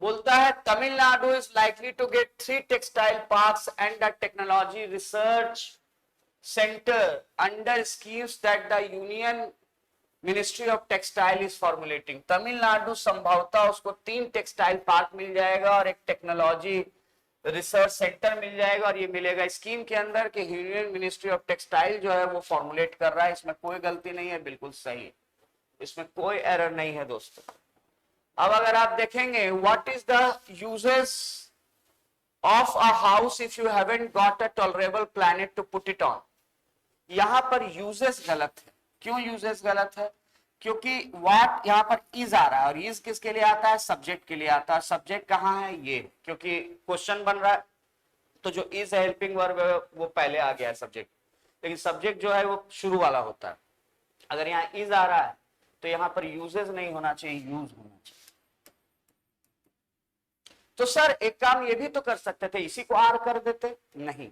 बोलता है Tamil Nadu is likely to get 3 textile parks and the technology research centre under schemes that the union ministry of textile is formulating. Tamil Nadu संभवतः उसको 3 टेक्सटाइल पार्क मिल जाएगा और एक टेक्नोलॉजी रिसर्च सेंटर मिल जाएगा, और ये मिलेगा स्कीम के अंदर कि यूनियन मिनिस्ट्री ऑफ टेक्सटाइल जो है वो फॉर्मुलेट कर रहा है। इसमें कोई गलती नहीं है, बिल्कुल सही है, इसमें कोई एरर नहीं है दोस्तों। अब अगर आप देखेंगे what is the uses of a house if you haven't got a tolerable planet to put it on, यहां पर यूजेस गलत है। क्यों यूजेस गलत है? क्योंकि व्हाट यहां पर इज आ रहा है, और इज किसके लिए आता है? सब्जेक्ट के लिए आता है। सब्जेक्ट कहां है? ये, क्योंकि क्वेश्चन बन रहा है तो जो इज हेल्पिंग वर्ब है वो पहले आ गया है सब्जेक्ट, लेकिन सब्जेक्ट जो है वो शुरू वाला होता है। अगर यहाँ इज आ रहा है तो यहाँ पर यूजेस नहीं होना चाहिए, यूज होना चाहिए। तो सर एक काम ये भी तो कर सकते थे, इसी को आर कर देते। नहीं,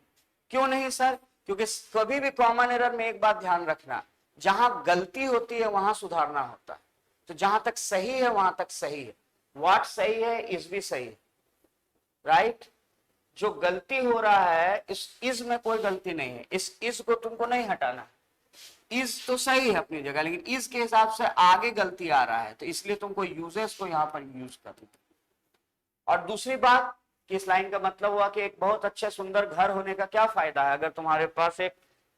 क्यों नहीं सर? क्योंकि कभी भी कॉमन एरर में एक बात ध्यान रखना, जहां गलती होती है वहां सुधारना होता है। तो जहां तक सही है वहां तक सही है, व्हाट सही है इज भी सही है, राइट। जो गलती हो रहा है इस इज में कोई गलती नहीं है, इस इज को तुमको नहीं हटाना, इज तो सही है अपनी जगह, लेकिन इज के हिसाब से आगे गलती आ रहा है, तो इसलिए तुमको यूजेस को यहां पर यूज करना। और दूसरी बात कि इस लाइन का मतलब हुआ कि एक बहुत अच्छे सुंदर घर होने का क्या फायदा है अगर तुम्हारे पास एक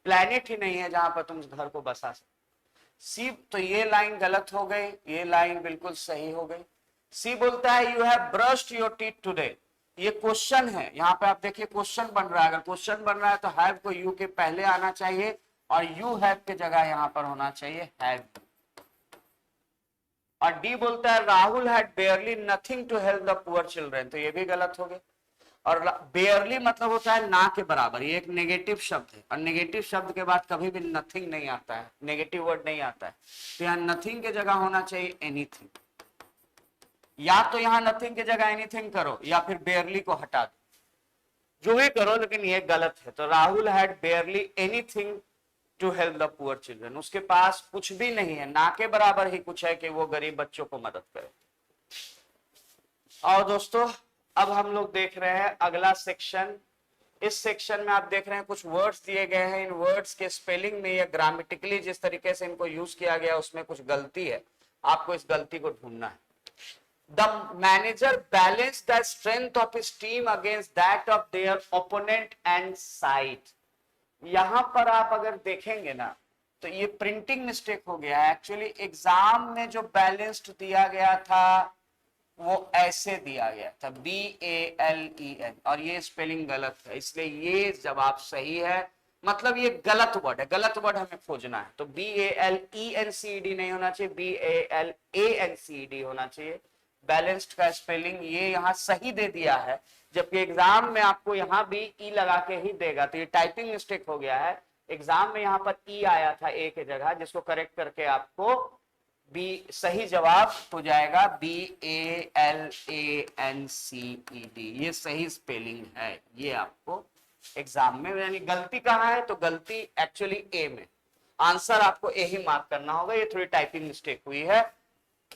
प्लेनेट ही नहीं है जहां पर तुम उस घर को बसा सकते। सी, तो ये लाइन गलत हो गई, ये लाइन बिल्कुल सही हो गई। सी बोलता है you have brushed your teeth today. ये क्वेश्चन है, यहाँ पे आप देखिए क्वेश्चन बन रहा है। अगर क्वेश्चन बन रहा है तो हैव को यू के पहले आना चाहिए और यू हैव के जगह यहां पर होना चाहिए हैव। और डी बोलता है Rahul had barely nothing to help the poor children, तो ये भी गलत हो गया। और बेयरली मतलब होता है ना के बराबर, ये एक नेगेटिव शब्द है और नेगेटिव शब्द के बाद कभी भी नथिंग नहीं आता है, नेगेटिव वर्ड नहीं आता है। तो यहाँ नथिंग के जगह होना चाहिए एनीथिंग। या तो यहाँ नथिंग के जगह एनीथिंग करो या फिर बेयरली को हटा दो, जो भी करो, लेकिन ये गलत है। तो Rahul had barely anything to help the poor children, उसके पास कुछ भी नहीं है, ना के बराबर ही कुछ है कि वो गरीब बच्चों को मदद करे। और दोस्तों अब हम लोग देख रहे हैं अगला सेक्शन। इस सेक्शन में आप देख रहे हैं कुछ वर्ड्स दिए गए हैं, इन वर्ड्स के स्पेलिंग में या ग्रामेटिकली जिस तरीके से इनको यूज किया गया उसमें कुछ गलती है, आपको इस गलती को ढूंढना है। The manager balanced the strength of his team against that of their opponent and side। यहां पर आप अगर देखेंगे ना तो ये प्रिंटिंग मिस्टेक हो गया है। एक्चुअली एग्जाम में जो बैलेंस्ड दिया गया था वो ऐसे दिया गया था BALEN, और ये स्पेलिंग गलत है, इसलिए ये जवाब सही है। मतलब ये गलत वर्ड है, गलत वर्ड हमें खोजना है। तो BALENCED नहीं होना चाहिए, BALANCED होना चाहिए। बैलेंस्ड का स्पेलिंग ये यहाँ सही दे दिया है, जबकि एग्जाम में आपको यहाँ भी ई लगा के ही देगा, तो ये टाइपिंग मिस्टेक हो गया है। एग्जाम में यहाँ पर ई आया था ए के जगह, जिसको करेक्ट करके आपको बी सही जवाब हो जाएगा BALANCED, ये सही स्पेलिंग है। ये आपको एग्जाम में, यानी गलती कहाँ है तो गलती एक्चुअली ए में, आंसर आपको ए ही मार्क करना होगा। ये थोड़ी टाइपिंग मिस्टेक हुई है,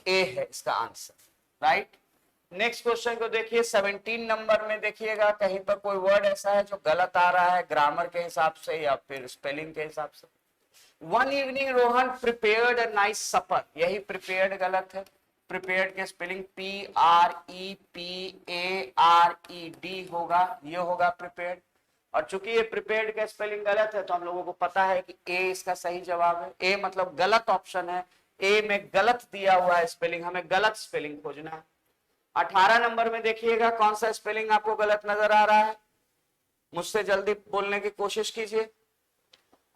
ए है इसका आंसर, राइट। नेक्स्ट क्वेश्चन को देखिए 17 नंबर में, देखिएगा कहीं पर कोई वर्ड ऐसा है जो गलत आ रहा है ग्रामर के हिसाब से या फिर स्पेलिंग के हिसाब से। One evening Rohan prepared a nice supper, यही प्रिपेयर्ड गलत है। प्रिपेयर्ड के स्पेलिंग PREPARED होगा, ये होगा प्रिपेयर्ड। और चूंकि ये प्रिपेयर्ड का स्पेलिंग गलत है तो हम लोगों को पता है कि ए इसका सही जवाब है। ए मतलब गलत ऑप्शन है, ए में गलत दिया हुआ है स्पेलिंग, हमें गलत स्पेलिंग खोजना है। 18 नंबर में देखिएगा कौन सा स्पेलिंग आपको गलत नजर आ रहा है, मुझसे जल्दी बोलने की कोशिश कीजिए।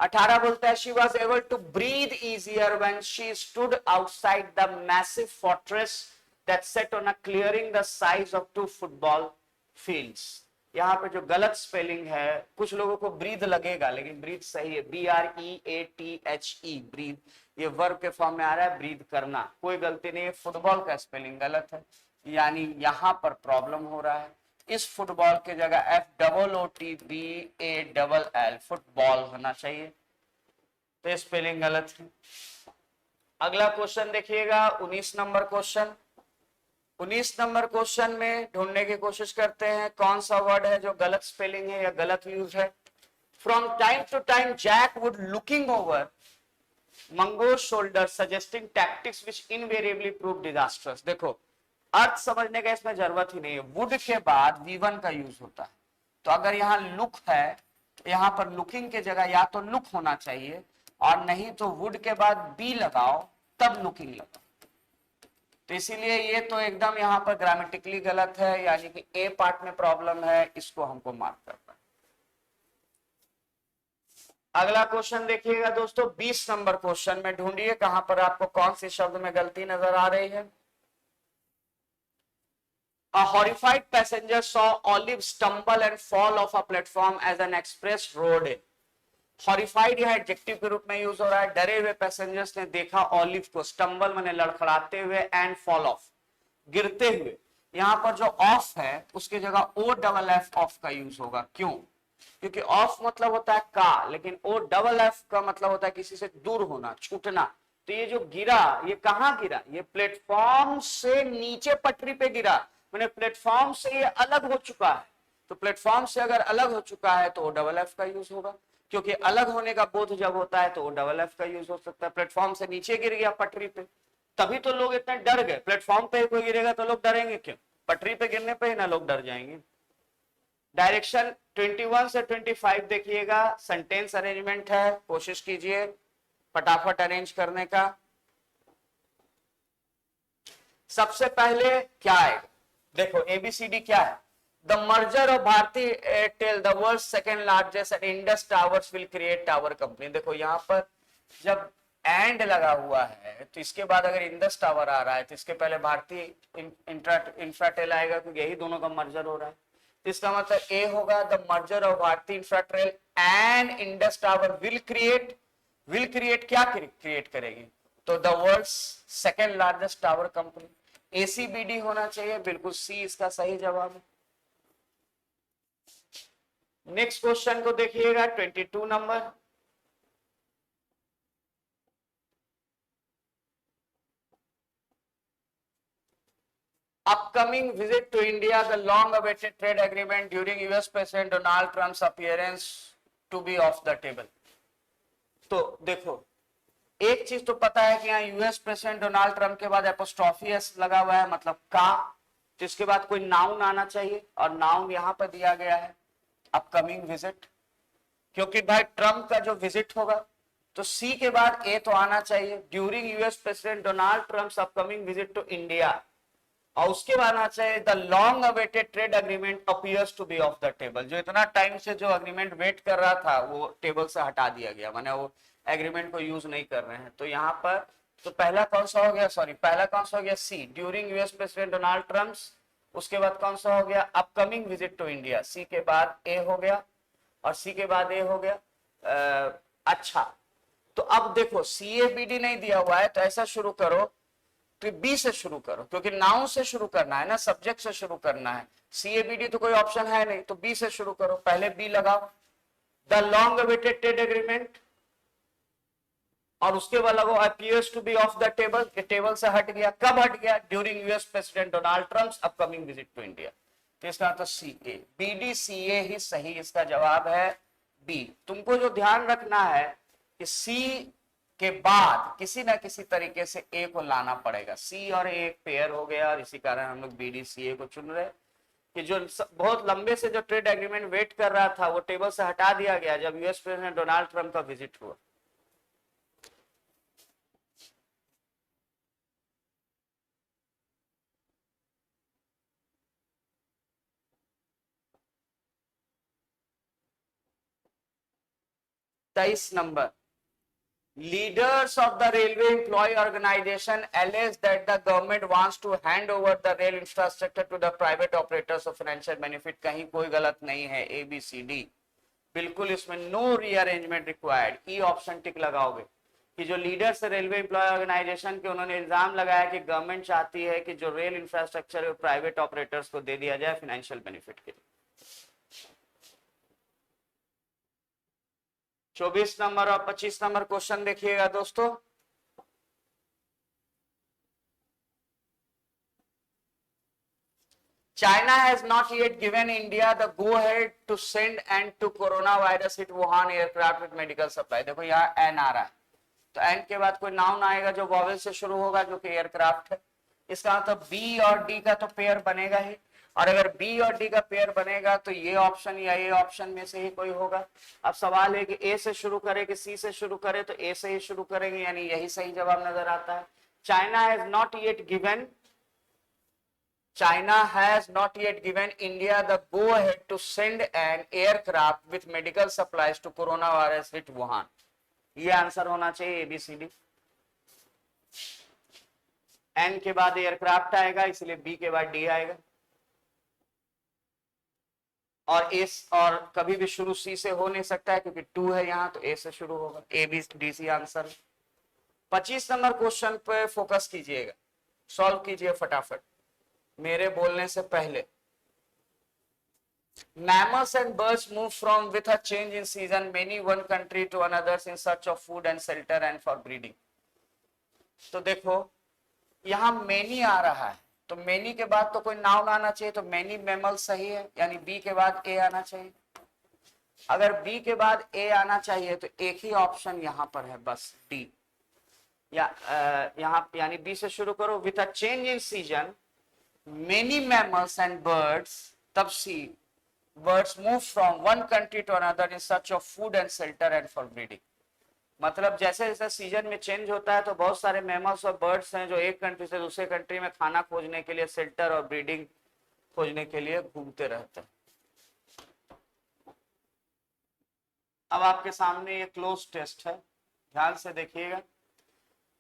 18 बोलता है she was able to breathe easier when she stood outside the massive fortress that set on a clearing the size of 2 football fields. यहाँ पे जो गलत स्पेलिंग है, कुछ लोगों को ब्रीथ लगेगा लेकिन ब्रीथ सही है, BREATHE ब्रीथ, ये वर्ब के फॉर्म में आ रहा है, ब्रीथ करना, कोई गलती नहीं है। फुटबॉल का स्पेलिंग गलत है, यानी यहां पर प्रॉब्लम हो रहा है। इस फुटबॉल के जगह FOOTBALL फुटबॉल होना चाहिए, तो स्पेलिंग गलत है। अगला क्वेश्चन देखिएगा 19 नंबर क्वेश्चन। 19 नंबर क्वेश्चन में ढूंढने की कोशिश करते हैं कौन सा वर्ड है जो गलत स्पेलिंग है या गलत यूज है। From time to time Jack would looking over Mango's shoulder suggesting tactics which invariably proved disastrous। देखो अर्थ समझने का इसमें जरूरत ही नहीं है, वुड के बाद V1 का यूज होता है। तो अगर यहाँ लुक है, यहाँ पर लुकिंग के जगह या तो लुक होना चाहिए और नहीं तो वुड के बाद बी लगाओ तब लुकिंग लगाओ। तो इसीलिए ये तो एकदम यहाँ पर ग्रामेटिकली गलत है, यानी कि ए पार्ट में प्रॉब्लम है, इसको हमको मार्क करना है। अगला क्वेश्चन देखिएगा दोस्तों 20 नंबर क्वेश्चन में, ढूंढिए कहां पर आपको कौन से शब्द में गलती नजर आ रही है। A horrified passenger saw Olive stumble and fall off a platform as an express rode in। Horrified यह एडजेक्टिव के रूप में यूज हो रहा है। डरे हुए पैसेंजर्स ने देखा ऑलिव को, स्टम्बल माने लड़खड़ाते हुए, एंड फॉल ऑफ गिरते हुए। यहां पर जो ऑफ है उसकी जगह OFF ऑफ का यूज होगा। क्यों? क्योंकि ऑफ मतलब होता है का, लेकिन OFF का मतलब होता है किसी से दूर होना, छूटना। तो ये जो गिरा, ये कहां गिरा? ये प्लेटफॉर्म से नीचे पटरी पे गिरा, मैंने प्लेटफॉर्म से ये अलग हो चुका है। तो प्लेटफॉर्म से अगर अलग हो चुका है तो ओ डबल एफ का यूज होगा, क्योंकि अलग होने का बोध जब होता है तो ओ डबल एफ का यूज हो सकता है। प्लेटफॉर्म से नीचे गिर गया पटरी पे, तभी तो लोग इतने डर गए। प्लेटफॉर्म पे कोई गिरेगा तो लोग डरेंगे क्यों? पटरी पे गिरने पे ही ना लोग डर जाएंगे। डायरेक्शन 21 से 25 देखिएगा, सेंटेंस अरेंजमेंट है, कोशिश कीजिए फटाफट अरेंज करने का। सबसे पहले क्या आएगा, देखो एबीसीडी क्या है। The merger of Bharti Airtel the world second largest and Indus towers will create tower company. देखो यहाँ पर जब एंड लगा हुआ है तो इसके बाद अगर इंडस टावर आ रहा है तो इसके पहले भारतीय इंफ्राटेल आएगा, क्योंकि यही दोनों का मर्जर हो रहा है। तो इसका मतलब ए होगा the merger of Bharti Infratel and Indus tower will create क्या क्रिएट करेगी, तो the world's second largest tower company. ACBD होना चाहिए, बिल्कुल सी इसका सही जवाब है। नेक्स्ट क्वेश्चन को देखिएगा 22 number. Upcoming visit to India, the long-awaited trade agreement during US President Donald Trump's appearance to be off the table। तो देखो एक चीज तो पता है कि यहाँ यूएस प्रेसिडेंट डोनाल्ड ट्रंप के बाद एपोस्ट्रॉफी एस लगा हुआ है, मतलब का, तो इसके बाद कोई नाउन आना चाहिए, और नाउन यहाँ पर दिया गया है अपकमिंग विजिट, क्योंकि भाई ट्रंप का जो विजिट होगा तो सी के बाद ए तो आना चाहिए। During US president Donald Trump's upcoming visit to India, और उसके बाद आना चाहिए the long awaited trade agreement appears to be off the table. जो इतना टाइम से जो अग्रीमेंट वेट कर रहा था वो टेबल से हटा दिया गया, माने वो एग्रीमेंट को यूज नहीं कर रहे हैं। तो यहाँ पर तो पहला कौन सा हो गया, पहला कौन सा हो गया, C during US president Donald Trump's. उसके बाद कौन सा हो गया, upcoming visit to India. C के बाद ए हो गया और सी के बाद ए हो गया। अच्छा तो अब देखो CABD नहीं दिया हुआ है, तो ऐसा शुरू करो तो बी से शुरू करो, क्योंकि नाउन से शुरू करना है ना, सब्जेक्ट से शुरू करना है। CABD तो कोई ऑप्शन है नहीं, तो बी से शुरू करो। पहले बी लगाओ, the long awaited trade agreement, और उसके बाद लगो appears to be off the table, table से हट गया। कब हट गया, during US president Donald Trump's upcoming visit to India. तो इसका तो CA, BDCA ही सही इसका जवाब है, बी। तुमको जो ध्यान रखना है कि सी के बाद किसी ना किसी तरीके से ए को लाना पड़ेगा। सी और ए एक पेयर हो गया, और इसी कारण हम लोग BDCA को चुन रहे कि जो बहुत लंबे से जो ट्रेड एग्रीमेंट वेट कर रहा था वो टेबल से हटा दिया गया जब यूएस प्रेसिडेंट डोनाल्ड ट्रंप का विजिट हुआ। तेईस number, leaders of the railway employee organization allege that the government wants to hand over the rail infrastructure to the private operators of financial benefit। कहीं कोई गलत नहीं है, ABCD बिल्कुल इसमें no rearrangement required. E option tick लगाओगे कि जो लीडर्स रेलवे एम्प्लॉय ऑर्गेनाइजेशन के, उन्होंने इल्जाम लगाया कि गवर्नमेंट चाहती है कि जो रेल इंफ्रास्ट्रक्चर है प्राइवेट ऑपरेटर्स को दे दिया जाए फाइनेंशियल बेनिफिट के लिए। 24 नंबर और 25 नंबर क्वेश्चन देखिएगा दोस्तों। China has not yet given India the go-ahead to send and to coronavirus hit Wuhan aircraft with medical supply। देखो यहाँ एन आ रहा है, तो एन के बाद कोई नाउन आएगा जो वॉवेल से शुरू होगा, जो कि एयरक्राफ्ट है। इसका मतलब बी और डी का तो पेयर बनेगा ही, और अगर बी और डी का पेयर बनेगा तो ये ऑप्शन या ये ऑप्शन में से ही कोई होगा। अब सवाल है कि ए से शुरू करे कि सी से शुरू करे, तो ए से ही शुरू करेंगे, यानी यही सही जवाब नजर आता है। China has not yet given India the go ahead to send an aircraft with medical supplies to coronavirus hit Wuhan। ये आंसर होना चाहिए ABCD। एन के बाद एयरक्राफ्ट आएगा, इसलिए बी के बाद डी आएगा, और ए और कभी भी शुरू सी से हो नहीं सकता है क्योंकि 2 है यहाँ, तो ए से शुरू होगा। ABCD answer. 25 नंबर क्वेश्चन पे फोकस कीजिएगा, सॉल्व कीजिए फटाफट मेरे बोलने से पहले। Mammals and birds move from with a change in season many one country to another in search of food and shelter and for breeding। तो देखो यहाँ many आ रहा है, तो मेनी के बाद तो कोई नाउन आना चाहिए, तो मेनी मैमल सही है, यानी बी के बाद ए आना चाहिए। अगर बी के बाद ए आना चाहिए तो एक ही ऑप्शन यहां पर है, बस डी। या यहाँ यानी बी से शुरू करो। With a change in season many mammals and birds, तब सी birds move from one country to another in search of food and shelter and for breeding। मतलब जैसे जैसे सीजन में चेंज होता है तो बहुत सारे मैमल्स और बर्ड्स हैं जो एक कंट्री से दूसरे कंट्री में खाना खोजने के लिए, शेल्टर और ब्रीडिंग खोजने के लिए घूमते रहते हैं। अब आपके सामने ये क्लोज टेस्ट है, ध्यान से देखिएगा।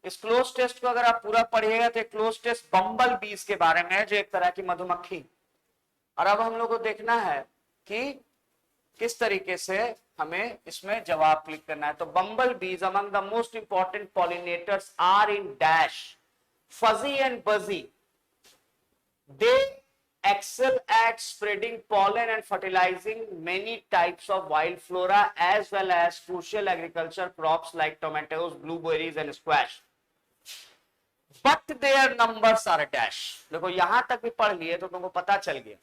इस क्लोज टेस्ट को अगर आप पूरा पढ़िएगा तो क्लोज टेस्ट बम्बल बीज के बारे में है, जो एक तरह की मधुमक्खी। और अब हम लोग को देखना है कि किस तरीके से हमें इसमें जवाब क्लिक करना है। तो bumblebees among the most important pollinators are in dash fuzzy and buzzy. They excel at spreading pollen and fertilizing many types of wild flora as well as crucial agriculture crops like tomatoes, blueberries and squash, but their numbers are dash। देखो यहां तक भी पढ़ लिए तो तुमको पता चल गया,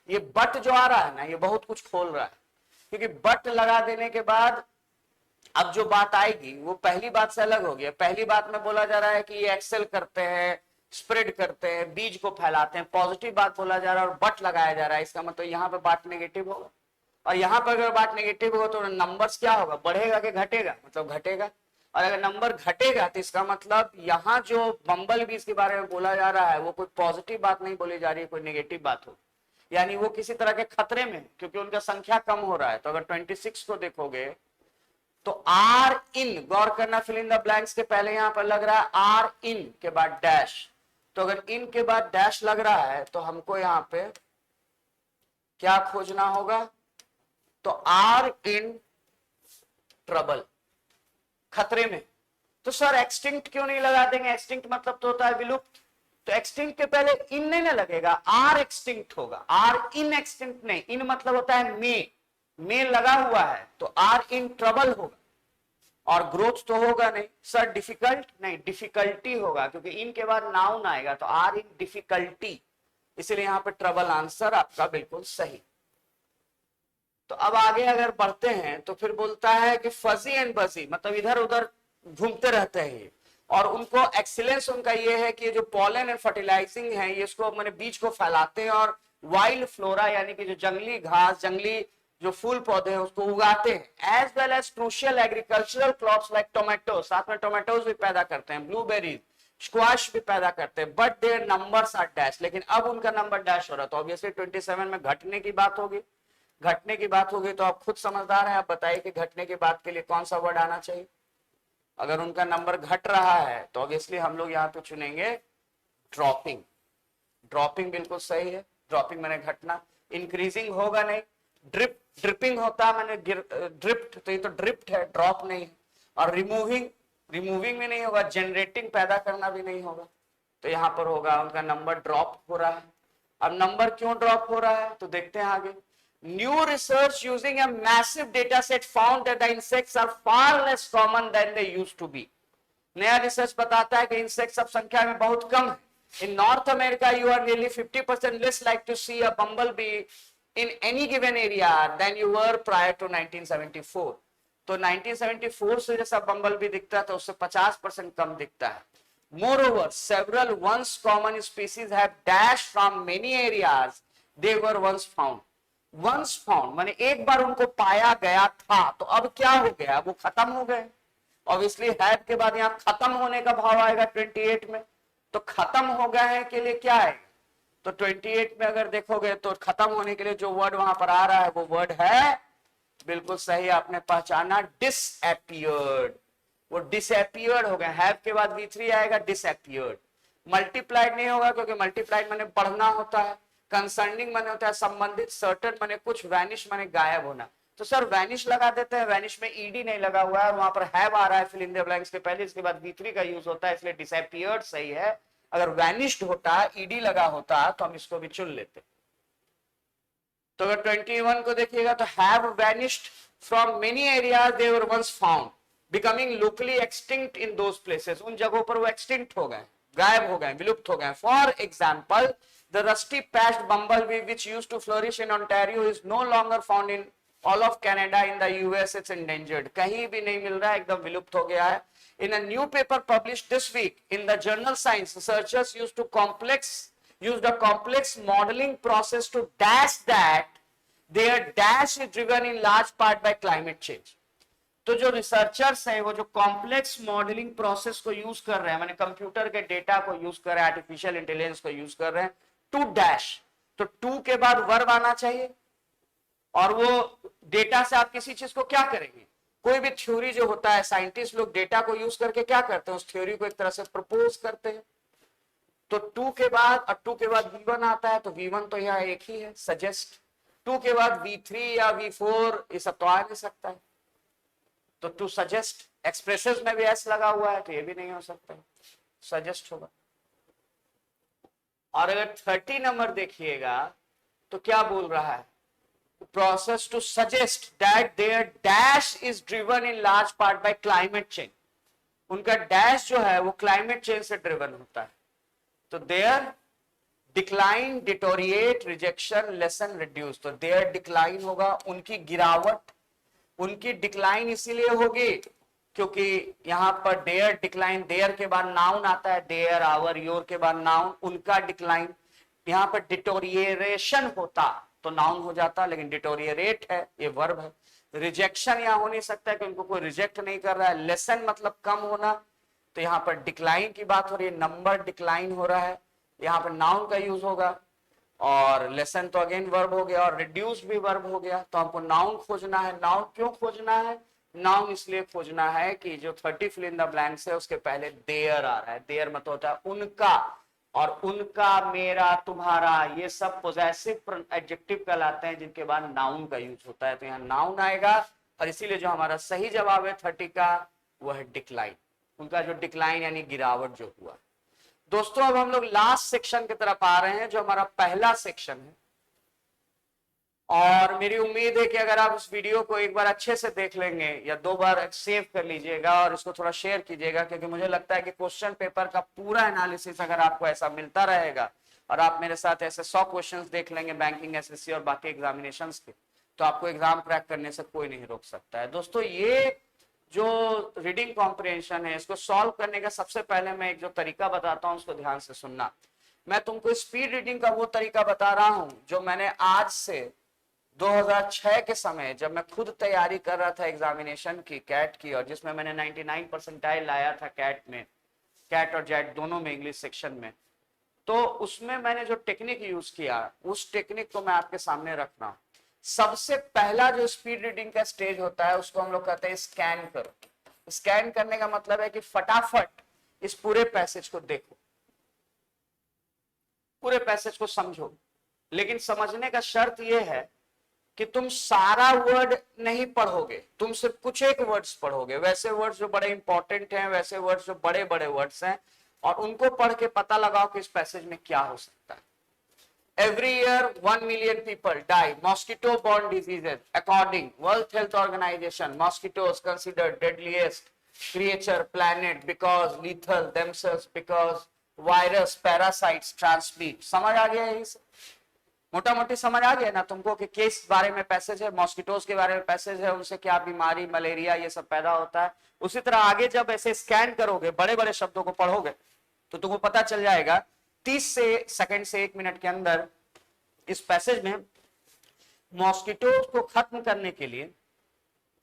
ये बट जो आ रहा है ना, ये बहुत कुछ खोल रहा है। क्योंकि बट लगा देने के बाद अब जो बात आएगी वो पहली बात से अलग हो गया। पहली बात में बोला जा रहा है कि ये एक्सेल करते हैं, स्प्रेड करते हैं, बीज को फैलाते हैं, पॉजिटिव बात बोला जा रहा है और बट लगाया जा रहा है। इसका मतलब यहाँ पे बात नेगेटिव होगा, और यहाँ पर अगर बात नेगेटिव होगा तो नंबर्स क्या होगा, बढ़ेगा कि घटेगा, मतलब घटेगा। और अगर नंबर घटेगा तो इसका मतलब यहाँ जो बम्बल बीज के बारे में बोला जा रहा है वो कोई पॉजिटिव बात नहीं बोली जा रही है, कोई नेगेटिव बात हो, यानी वो किसी तरह के खतरे में, क्योंकि उनका संख्या कम हो रहा है। तो अगर 26 को देखोगे तो आर इन, गौर करना, फिल इन द ब्लैंक्स के पहले यहां पर लग रहा है आर इन के बाद डैश। तो अगर इन के बाद डैश लग रहा है तो हमको यहां पे क्या खोजना होगा, तो आर इन ट्रबल, खतरे में। तो सर एक्सटिंक्ट क्यों नहीं लगा देंगे, एक्सटिंक्ट मतलब तो होता है विलुप्त। तो एक्सटिंक्ट के पहले इन नहीं ना लगेगा, आर एक्सटिंक्ट होगा, आर इन एक्सटिंक्ट नहीं। इन मतलब होता है में लगा हुआ है, तो आर इन ट्रबल होगा, और ग्रोथ तो होगा नहीं। सर डिफिकल्ट नहीं, डिफिकल्टी होगा, क्योंकि इन के बाद नाउन आएगा, तो आर इन डिफिकल्टी, इसलिए यहां पे ट्रबल आंसर आपका बिल्कुल सही। तो अब आगे अगर बढ़ते हैं तो फिर बोलता है कि फजी एंड बजी, मतलब इधर उधर घूमते रहते हैं, और उनको एक्सीलेंस उनका ये है कि जो पॉलन एंड फर्टिलाइजिंग है, ये इसको मैंने बीज को फैलाते हैं, और वाइल्ड फ्लोरा यानी कि जो जंगली घास, जंगली जो फूल पौधे हैं उसको उगाते हैं। As well as crucial agricultural crops like tomato, साथ में टोमेटोज भी पैदा करते हैं, ब्लूबेरीज, स्क्वाश भी पैदा करते हैं, but their numbers are dash. लेकिन अब उनका नंबर डैश हो रहा है, तो ऑब्वियसली 27 में घटने की बात होगी। घटने की बात होगी तो आप खुद समझदार हैं, आप बताइए कि घटने की बात के लिए कौन सा वर्ड आना चाहिए। अगर उनका नंबर घट रहा है तो ऑब्वियसली हम लोग यहाँ पे चुनेंगे ड्रॉपिंग। ड्रॉपिंग बिल्कुल सही है, ड्रॉपिंग मैंने घटना। इंक्रीजिंग होगा नहीं, ड्रिपिंग होता है मैंने ड्रिप्ट, तो ये तो ड्रिप्ट है, ड्रॉप नहीं है। और रिमूविंग भी नहीं होगा, जनरेटिंग पैदा करना भी नहीं होगा, तो यहाँ पर होगा उनका नंबर ड्रॉप हो रहा है। अब नंबर क्यों ड्रॉप हो रहा है तो देखते हैं आगे। New research using a massive data set found that the insects are far less common than they used to be। नया रिसर्च बताता है कि इंसेक्ट्स अब संख्या में बहुत कम है। In North America, you are nearly 50% less like to see a bumblebee in any given area than you were prior to 1974। तो 1974 से जैसा बम्बलबी दिखता है तो उससे 50% कम दिखता है। Moreover, several once common species have dashed from many areas they were once found। Once found माने एक बार उनको पाया गया था, तो अब क्या हो गया, वो खत्म हो गए। ऑब्वियसली हैव के बाद यहाँ खत्म होने का भाव आएगा 28 में, तो खत्म हो गए हैं के लिए क्या है, तो 28 में अगर देखोगे तो खत्म होने के लिए जो वर्ड वहां पर आ रहा है वो वर्ड है, बिल्कुल सही आपने पहचाना, डिसएपियर्ड। वो डिसएपियर्ड हो गए। हैव के बाद V3 आएगा, डिसएपियर्ड। मल्टीप्लाइड नहीं होगा, क्योंकि मल्टीप्लाइड माने बढ़ना होता है, कंसर्निंग माने होता है संबंधित, सर्टेन माने कुछ, वैनिश माने गायब होना। तो सर वैनिश लगा देते हैं, वैनिश में ईडी नहीं लगा हुआ है और वहां पर हैव आ रहा है फिल इन द ब्लैंक्स के पहले, इसके बाद V3 का यूज होता है, इसलिए डिसअपीयर्ड सही है। अगर वैनिश्ड होता, ईडी लगा होता तो हम इसको भी चुन लेते। तो अगर 21 को देखिएगा तो have vanished from many areas they were once found becoming locally extinct in those places. उन जगहों पर वो एक्सटिंक्ट हो गए गायब हो गए, विलुप्त हो गए। For example the rusty patched bumblebee which used to flourish in Ontario is no longer found in all of Canada, in the US it's endangered. कहीं भी नहीं मिल रहा है, एकदम विलुप्त हो गया है। In a new paper published this week in the journal science, researchers used a complex modeling process to dash that their dash is driven in large part by climate change। तो जो रिसर्चर्स हैं वो जो complex modelling process को use कर रहे हैं, माने कंप्यूटर के डेटा को यूज कर रहे हैं, आर्टिफिशियल इंटेलिजेंस को यूज कर रहे हैं टू डैश। तो टू के बाद वर्ब आना चाहिए, और वो डेटा से आप किसी चीज को क्या करेंगे, कोई भी थ्योरी जो होता है, साइंटिस्ट लोग डेटा को यूज करके क्या करते हैं, उस थ्योरी को एक तरह से प्रपोज करते हैं। तो टू के बाद, और टू के बाद V1 आता है, तो V1 तो यहाँ एक ही है, सजेस्ट। टू के बाद V3 या V4 ये सब तो आ नहीं सकता है, तो टू सजेस्ट, एक्सप्रेसेस में भी एस लगा हुआ है तो ये भी नहीं हो सकता, सजेस्ट होगा। और अगर 30 नंबर देखिएगा तो क्या बोल रहा है, process to suggest that their dash is driven in large part by climate change. उनका डैश जो है वो क्लाइमेट चेंज से ड्रिवन होता है। तो their decline, deteriorate, rejection, lessen, reduce. तो देयर डिक्लाइन होगा, उनकी गिरावट। उनकी डिक्लाइन इसीलिए होगी क्योंकि यहां पर देयर डिक्लाइन, देयर के बाद नाउन आता है, देयर, आवर, योर के बाद नाउन, उनका डिक्लाइन। यहां पर डिटोरिएशन होता तो नाउन हो जाता, लेकिन डिटोरिएट है, ये वर्ब है। रिजेक्शन यहां हो नहीं सकता है कि उनको कोई रिजेक्ट नहीं कर रहा है। लेसन मतलब कम होना, तो यहां पर डिक्लाइन की बात हो रही है, नंबर डिक्लाइन हो रहा है, यहां पर नाउन का यूज होगा। और लेसन तो अगेन वर्ब हो गया, और रिड्यूस भी वर्ब हो गया। तो हमको नाउन खोजना है। नाउन क्यों खोजना है, नाउन इसलिए खोजना है कि जो 30 फिल इन द ब्लैंक्स है उसके पहले देयर आ रहा है। देयर मतलब होता है उनका, और उनका, मेरा, तुम्हारा, ये सब पोजेसिव एडजेक्टिव कहलाते हैं जिनके बाद नाउन का यूज होता है। तो यहाँ नाउन आएगा, और इसीलिए जो हमारा सही जवाब है 30 का वो है डिक्लाइन। उनका जो डिक्लाइन यानी गिरावट जो हुआ। दोस्तों अब हम लोग लास्ट सेक्शन की तरफ आ रहे हैं जो हमारा पहला सेक्शन है, और मेरी उम्मीद है कि अगर आप इस वीडियो को एक बार अच्छे से देख लेंगे या 2 बार सेव कर लीजिएगा और इसको थोड़ा शेयर कीजिएगा, क्योंकि मुझे लगता है कि क्वेश्चन पेपर का पूरा एनालिसिस अगर आपको ऐसा मिलता रहेगा और आप मेरे साथ ऐसे 100 क्वेश्चंस देख लेंगे बैंकिंग, एसएससी और बाकी एग्जामिनेशंस के, तो आपको एग्जाम क्रैक करने से कोई नहीं रोक सकता है। दोस्तों ये जो रीडिंग कॉम्प्रिहेंशन है, इसको सॉल्व करने का सबसे पहले मैं एक जो तरीका बताता हूं उसको ध्यान से सुनना। मैं तुमको स्पीड रीडिंग का वो तरीका बता रहा हूं जो मैंने आज से 2006 के समय जब मैं खुद तैयारी कर रहा था एग्जामिनेशन की, कैट की, और जिसमें मैंने 99 परसेंटाइल लाया था कैट में, कैट और जेट दोनों में, इंग्लिश सेक्शन में, तो उसमें मैंने जो टेक्निक यूज किया उस टेक्निक को मैं आपके सामने रख रहा हूं। सबसे पहला जो स्पीड रीडिंग का स्टेज होता है उसको हम लोग कहते हैं स्कैन करो। स्कैन करने का मतलब है कि फटाफट इस पूरे पैसेज को देखो, पूरे पैसेज को समझो, लेकिन समझने का शर्त यह है कि तुम सारा वर्ड नहीं पढ़ोगे, तुम सिर्फ कुछ एक वर्ड्स पढ़ोगे, वैसे वर्ड्स जो बड़े इंपॉर्टेंट हैं, वैसे वर्ड्स जो बड़े बड़े वर्ड्स हैं, और उनको पढ़ के पता लगाओ कि इस पैसेज में क्या हो सकता है। Every year 1 million people die mosquito-borne diseases. According World Health Organization, mosquitoes considered deadliest creature planet because lethal themselves because virus parasites transmit. समझ आ गया है इसे? मोटा मोटी समझ आ गया ना तुमको कि किस बारे में पैसेज है, मॉस्किटोज के बारे में पैसेज है, उनसे क्या बीमारी, मलेरिया ये सब पैदा होता है। उसी तरह आगे जब ऐसे स्कैन करोगे, बड़े बड़े शब्दों को पढ़ोगे, तो तुमको पता चल जाएगा 30 सेकंड से 1 मिनट के अंदर इस पैसेज में मॉस्किटोज को खत्म करने के लिए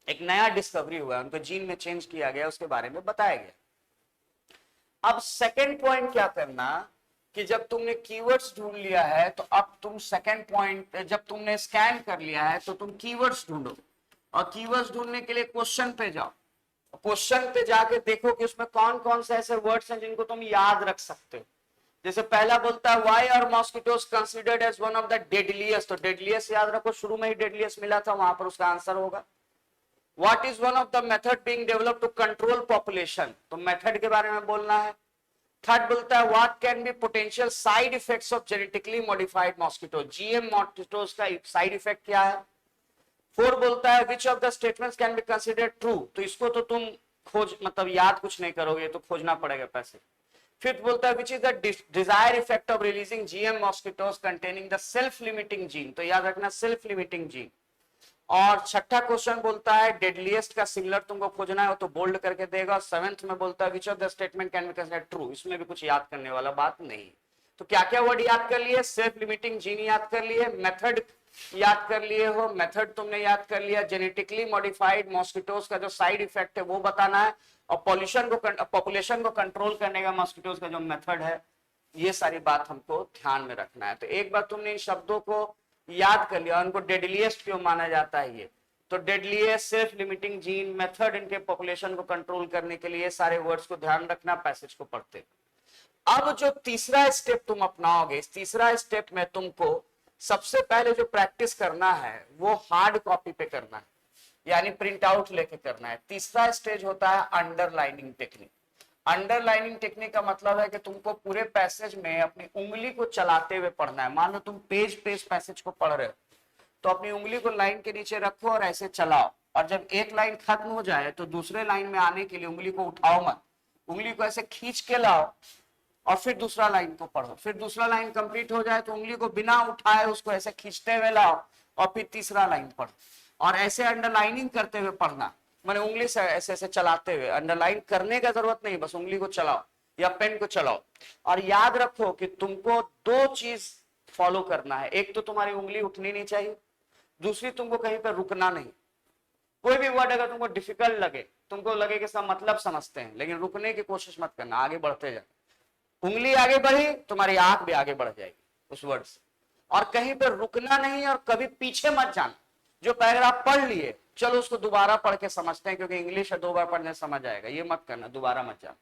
एक नया डिस्कवरी हुआ, उनको जीन में चेंज किया गया, उसके बारे में बताया गया। अब सेकंड पॉइंट क्या करना कि जब तुमने कीवर्ड्स ढूंढ लिया है तो अब तुम सेकंड पॉइंट, जब तुमने स्कैन कर लिया है तो तुम कीवर्ड्स ढूंढो, और कीवर्ड्स ढूंढने के लिए क्वेश्चन पे जाओ। क्वेश्चन पे जाके देखो कि उसमें कौन कौन से ऐसे वर्ड्स हैं जिनको तुम याद रख सकते हो। जैसे पहला बोलता है why are mosquitoes considered as one of the deadliest, तो डेडलिएस्ट याद रखो, शुरू में ही डेडलिएस्ट मिला था, वहां पर उसका आंसर होगा। What is one of the method being developed to control population, तो मेथड के बारे में बोलना है। थर्ड बोलता है what can be potential side effects of genetically modified mosquito, GM mosquitoes का साइड इफेक्ट क्या है। फोर बोलता है which of the statements can be considered true, तो इसको तो तुम खोज मतलब याद कुछ नहीं करोगे, तो खोजना पड़ेगा पैसे। फिफ्थ बोलता है which is the desire effect of releasing GM mosquitoes containing the self limiting gene, तो याद रखना सेल्फ लिमिटिंग जीन। और छठा क्वेश्चन बोलता है डेडलीस्ट का सिमिलर तुमको खोजना है तो बोल्ड करके देगा। सेवेंथ में बोलता है which of the statement can be considered true, इसमें भी कुछ याद करने वाला बात नहीं। तो क्या क्या वर्ड याद कर लिए, सेल्फ लिमिटिंग जीन याद कर लिए, मेथड याद कर लिए हो, मेथड तुमने याद कर लिया, जेनेटिकली मॉडिफाइड मॉस्किटोज का जो साइड इफेक्ट है वो बताना है, और पॉपुलेशन को कंट्रोल करने का मॉस्किटोज का जो मेथड है, ये सारी बात हमको ध्यान में रखना है। तो एक बार तुमने इन शब्दों को याद कर लिया, उनको डेडलीस्ट क्यों माना जाता है ये, तो deadliest, self limiting gene, method इनके पॉपुलेशन को कंट्रोल करने के लिए सारे वर्ड्स को ध्यान रखना पैसेज को पढ़ते। अब जो तीसरा स्टेप तुम अपनाओगे, इस तीसरा स्टेप में तुमको सबसे पहले जो प्रैक्टिस करना है वो हार्ड कॉपी पे करना है, यानी प्रिंट आउट लेके करना है। तीसरा स्टेज होता है अंडरलाइनिंग टेक्निक। अंडरलाइनिंग टेक्निक का मतलब है कि तुमको पूरे पैसेज में अपनी उंगली को चलाते हुए पढ़ना है। मान लो तुम पेज पैसेज को पढ़ रहे हो तो अपनी उंगली को लाइन के नीचे रखो और ऐसे चलाओ, और जब एक लाइन खत्म हो जाए तो दूसरे लाइन में आने के लिए उंगली को उठाओ मत, उंगली को ऐसे खींच के लाओ और फिर दूसरा लाइन को पढ़ो। फिर दूसरा लाइन कंप्लीट हो जाए तो उंगली को बिना उठाए उसको ऐसे खींचते हुए लाओ और फिर तीसरा लाइन पढ़ो, और ऐसे अंडरलाइनिंग करते हुए पढ़ना, मैंने उंगली से ऐसे ऐसे चलाते हुए। अंडरलाइन करने का जरूरत नहीं, बस उंगली को चलाओ या पेन को चलाओ। और याद रखो कि तुमको दो चीज फॉलो करना है, एक तो तुम्हारी उंगली उठनी नहीं चाहिए, दूसरी तुमको कहीं पर रुकना नहीं। कोई भी वर्ड अगर तुमको डिफिकल्ट लगे, तुमको लगे कि इसका मतलब समझते हैं, लेकिन रुकने की कोशिश मत करना, आगे बढ़ते जाओ। उंगली आगे बढ़ी, तुम्हारी आंख भी आगे बढ़ जाएगी उस वर्ड से। और कहीं पर रुकना नहीं और कभी पीछे मत जाना। जो पैराग्राफ पढ़ लिए चलो उसको दोबारा पढ़ के समझते हैं, क्योंकि इंग्लिश है, दो बार पढ़ने समझ आएगा, ये मत करना, दोबारा मत जाना।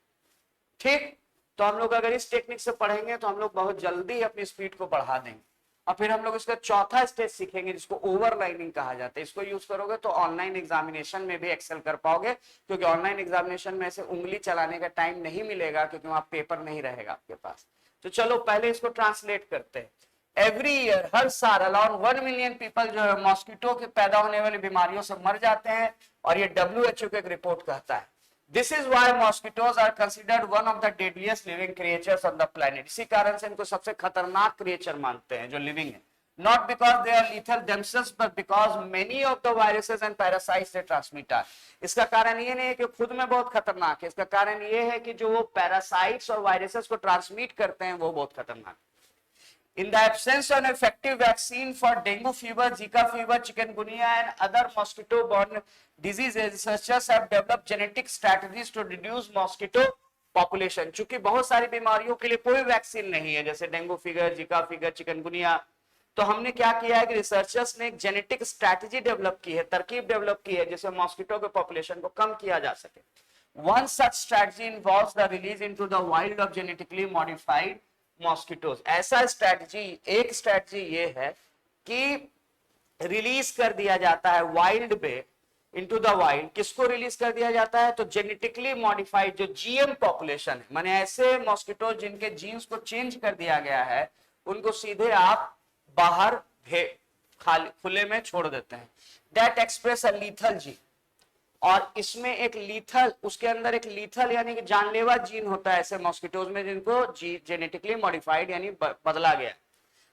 ठीक, तो हम लोग अगर इस टेक्निक से पढ़ेंगे तो हम लोग बहुत जल्दी अपनी स्पीड को बढ़ा देंगे। और फिर हम लोग इसका चौथा स्टेज सीखेंगे जिसको ओवरलाइनिंग कहा जाता है। इसको यूज करोगे तो ऑनलाइन एग्जामिनेशन में भी एक्सेल कर पाओगे, क्योंकि ऑनलाइन एग्जामिनेशन में ऐसे उंगली चलाने का टाइम नहीं मिलेगा, क्योंकि वहां पेपर नहीं रहेगा आपके पास। तो चलो पहले इसको ट्रांसलेट करते हैं। एवरी ईयर, हर साल अराउंड 1 मिलियन पीपल जो है मॉस्किटो के पैदा होने वाली बीमारियों से मर जाते हैं, और ये WHO का एक रिपोर्ट कहता है। This is why mosquitoes are considered one of the deadliest living creatures on the planet. इसी कारण से इनको सबसे खतरनाक क्रिएचर मानते हैं जो लिविंग है। Not because they are lethal themselves, but because many of the viruses and parasites they transmit are. इसका कारण ये नहीं है कि खुद में बहुत खतरनाक है, इसका कारण ये है कि जो वो पैरासाइट्स और वायरसेस को ट्रांसमिट करते हैं वो बहुत खतरनाक है। In the absence of an effective vaccine for dengue fever, Zika fever, chikungunya and other mosquito-borne diseases, researchers have developed genetic strategies to reduce mosquito population. चूंकि बहुत सारी बीमारियों के लिए कोई वैक्सीन नहीं है, जैसे dengue fever, Zika fever, chikungunya, तो हमने क्या किया है कि रिसर्चर्स ने एक जेनेटिक स्ट्रैटेजी डेवलप की है, तरकीब डेवलप की है, जिससे मॉस्किटो के पॉपुलेशन को कम किया जा सके। One such strategy involves the release into the wild of genetically modified mosquitoes. ऐसा स्ट्रैटेजी, एक स्ट्रैटेजी ये है कि रिलीज कर दिया जाता है वाइल्ड पे, इनटू द वाइल्ड। किसको रिलीज कर दिया जाता है, तो जेनेटिकली मॉडिफाइड जो जीएम पॉपुलेशन है, माने ऐसे मॉस्किटो जिनके जीन्स को चेंज कर दिया गया है, उनको सीधे आप बाहर खुले में छोड़ देते हैं। That express a lethal gene, और इसमें एक लीथल, उसके अंदर एक लीथल यानी कि जानलेवा जीन होता है ऐसे मॉस्किटोज में जिनको जेनेटिकली मॉडिफाइड यानी बदला गया।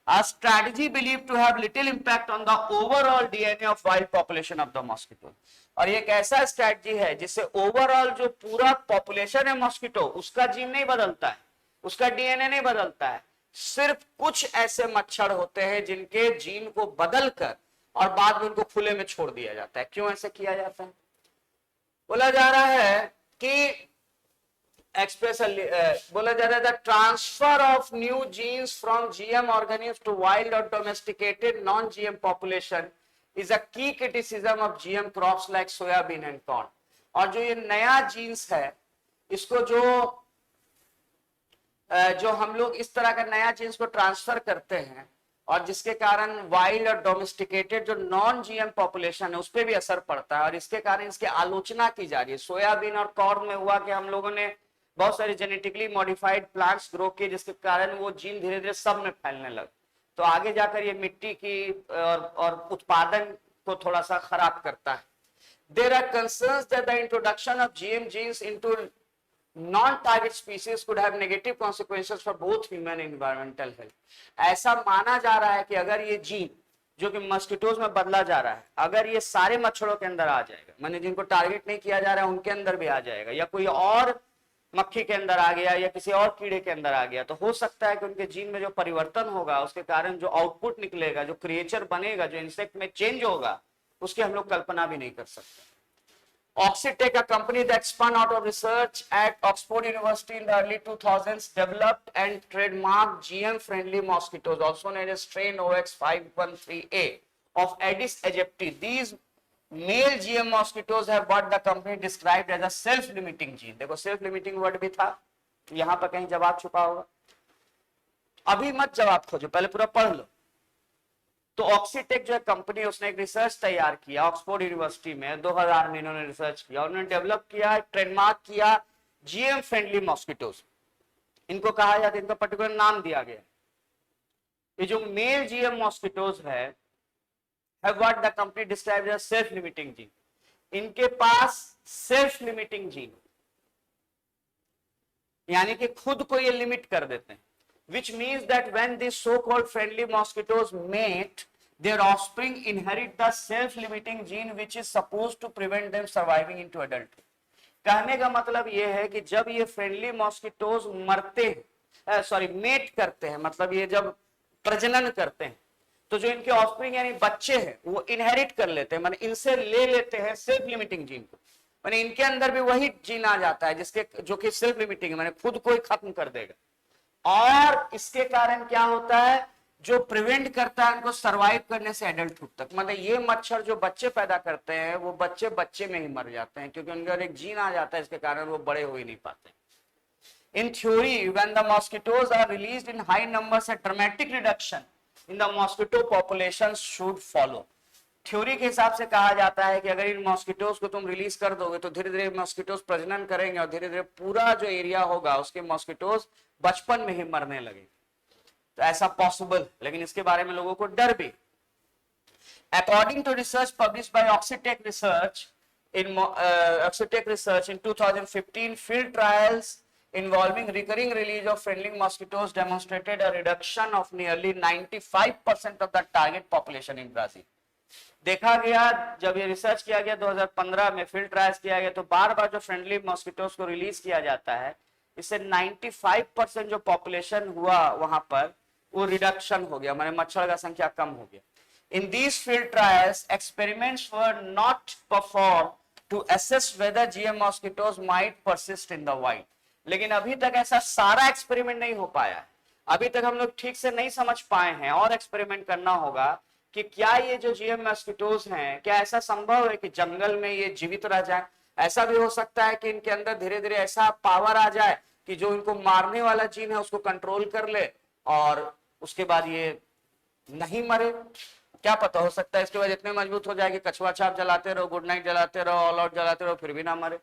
A strategy believed to have little impact on the overall DNA of wild population of the mosquito. और ये एक ऐसा स्ट्रैटेजी है जिससे ओवरऑल जो पूरा पॉपुलेशन है मॉस्किटो, उसका जीन नहीं बदलता है, उसका डीएनए नहीं बदलता है। सिर्फ कुछ ऐसे मच्छर होते हैं जिनके जीन को बदलकर और बाद में उनको खुले में छोड़ दिया जाता है। क्यों ऐसे किया जाता है? बोला जा रहा है कि बोला जा रहा है transfer of new genes from GM organism to wild और domesticated non GM population is a key criticism of GM crops like soybean and corn. और जो ये नया जीन्स है, इसको जो हम लोग इस तरह का नया जीन्स को ट्रांसफर करते हैं, और जिसके कारण वाइल्ड और डोमेस्टिकेटेड जो नॉन जीएम पॉपुलेशन है उस पर भी असर पड़ता है, और इसके कारण इसकी आलोचना की जा रही है। सोयाबीन और कॉर्न में हुआ कि हम लोगों ने बहुत सारे जेनेटिकली मॉडिफाइड प्लांट्स ग्रो किए, जिसके कारण वो जीन धीरे धीरे सब में फैलने लगे, तो आगे जाकर ये मिट्टी की और उत्पादन को थोड़ा सा खराब करता है। There are concerns that the introduction of GM genes into non-target species could have negative consequences for both human and environmental health. ऐसा माना जा रहा है कि अगर ये जीन जो कि मस्किटोज में बदला जा रहा है, अगर ये सारे मच्छरों के अंदर आ जाएगा, माने जिनको टारगेट नहीं किया जा रहा है उनके अंदर भी आ जाएगा, या कोई और मक्खी के अंदर आ गया या किसी और कीड़े के अंदर आ गया, तो हो सकता है कि उनके जीन में जो परिवर्तन होगा उसके कारण जो आउटपुट निकलेगा, जो क्रिएचर बनेगा, जो इंसेक्ट में चेंज होगा, उसकी हम लोग कल्पना भी नहीं कर सकते. Oxitec, a company that spun out of research at Oxford University in the early 2000s, developed and trademarked GM-friendly mosquitoes, also known as strain OX513A of Aedes aegypti. These male GM mosquitoes have what the company described as a self-limiting gene. देखो self-limiting word भी था, यहाँ पर कहीं जवाब छुपा होगा. अभी मत जवाब खोजो, पहले पूरा पढ़ लो. तो ऑक्सीटेक जो है कंपनी, उसने एक रिसर्च तैयार किया ऑक्सफोर्ड यूनिवर्सिटी में 2000 में. इन्होंने रिसर्च किया, उन्होंने डेवलप किया, ट्रेडमार्क किया जीएम फ्रेंडली मॉस्किटोज. इनको कहा जाता है, इनका पर्टिकुलर नाम दिया गया. ये जो मेल जीएम मॉस्किटोज है, have what the company described as self limiting gene. इनके पास सेल्फ लिमिटिंग जीन, यानी कि खुद को ये लिमिट कर देते हैं. Which means that when these so-called friendly mosquitoes mate, their offspring inherit the self-limiting gene which is supposed to prevent them surviving into adulthood. कहने का मतलब ये है कि जब ये फ्रेंडली मॉस्किटोज मरते हैं, सॉरी मेट करते हैं, मतलब ये जब प्रजनन करते हैं, तो जो इनके ऑफस्प्रिंग यानी बच्चे हैं वो इनहेरिट कर लेते हैं, माने इनसे ले लेते हैं सेल्फ लिमिटिंग जीन को. माने इनके अंदर भी वही जीन आ जाता है जिसके जो कि सेल्फ लिमिटिंग है, माने खुद को ही खत्म कर देगा. और इसके कारण क्या होता है, जो प्रिवेंट करता है उनको सरवाइव करने से एडल्टहुड तक. मतलब ये मच्छर जो बच्चे पैदा करते हैं वो बच्चे बच्चे में ही मर जाते हैं, क्योंकि उनके अंदर एक जीन आ जाता है, इसके कारण वो बड़े हो ही नहीं पाते. In theory, when the mosquitoes are released in high numbers, a dramatic reduction in the mosquito population should follow. Theory के हिसाब से कहा जाता है कि अगर इन मॉस्किटोज को तुम रिलीज कर दोगे तो धीरे धीरे मॉस्किटोज प्रजनन करेंगे और धीरे धीरे पूरा जो एरिया होगा उसके मॉस्किटोज बचपन में ही मरने लगेंगे. तो ऐसा पॉसिबल, लेकिन इसके बारे में लोगों को डर भी. According to research published by Oxitec research in 2015, field trials involving recurring release of friendly mosquitoes demonstrated a reduction of nearly 95% of the target population in Brazil. देखा गया, जब ये रिसर्च किया गया 2015 में, फील्ड ट्रायल्स किया गया, तो बार बार जो फ्रेंडली मॉस्किटोज को रिलीज किया जाता है, इससे 95% जो पॉपुलेशन हुआ वहां पर वो रिडक्शन हो गया, माने मच्छर का संख्या कम हो गया. In these field trials experiments were not performed to assess whether GM mosquitoes might persist in the wild. लेकिन अभी तक ऐसा सारा एक्सपेरिमेंट नहीं हो पाया. अभी तक हम लोग ठीक से नहीं समझ पाए हैं, और एक्सपेरिमेंट करना होगा कि क्या ये जो जीएम मॉस्किटोज हैं, क्या ऐसा संभव है कि जंगल में ये जीवित रह जाए. ऐसा भी हो सकता है कि इनके अंदर धीरे धीरे ऐसा पावर आ जाए कि जो इनको मारने वाला जीन है उसको कंट्रोल कर ले और उसके बाद ये नहीं मरे. क्या पता, हो सकता है इसके बाद इतने मजबूत हो जाए कि कछुआ छाप जलाते रहो, गुड नाइट जलाते रहो, ऑल आउट जलाते रहो, फिर भी ना मरे.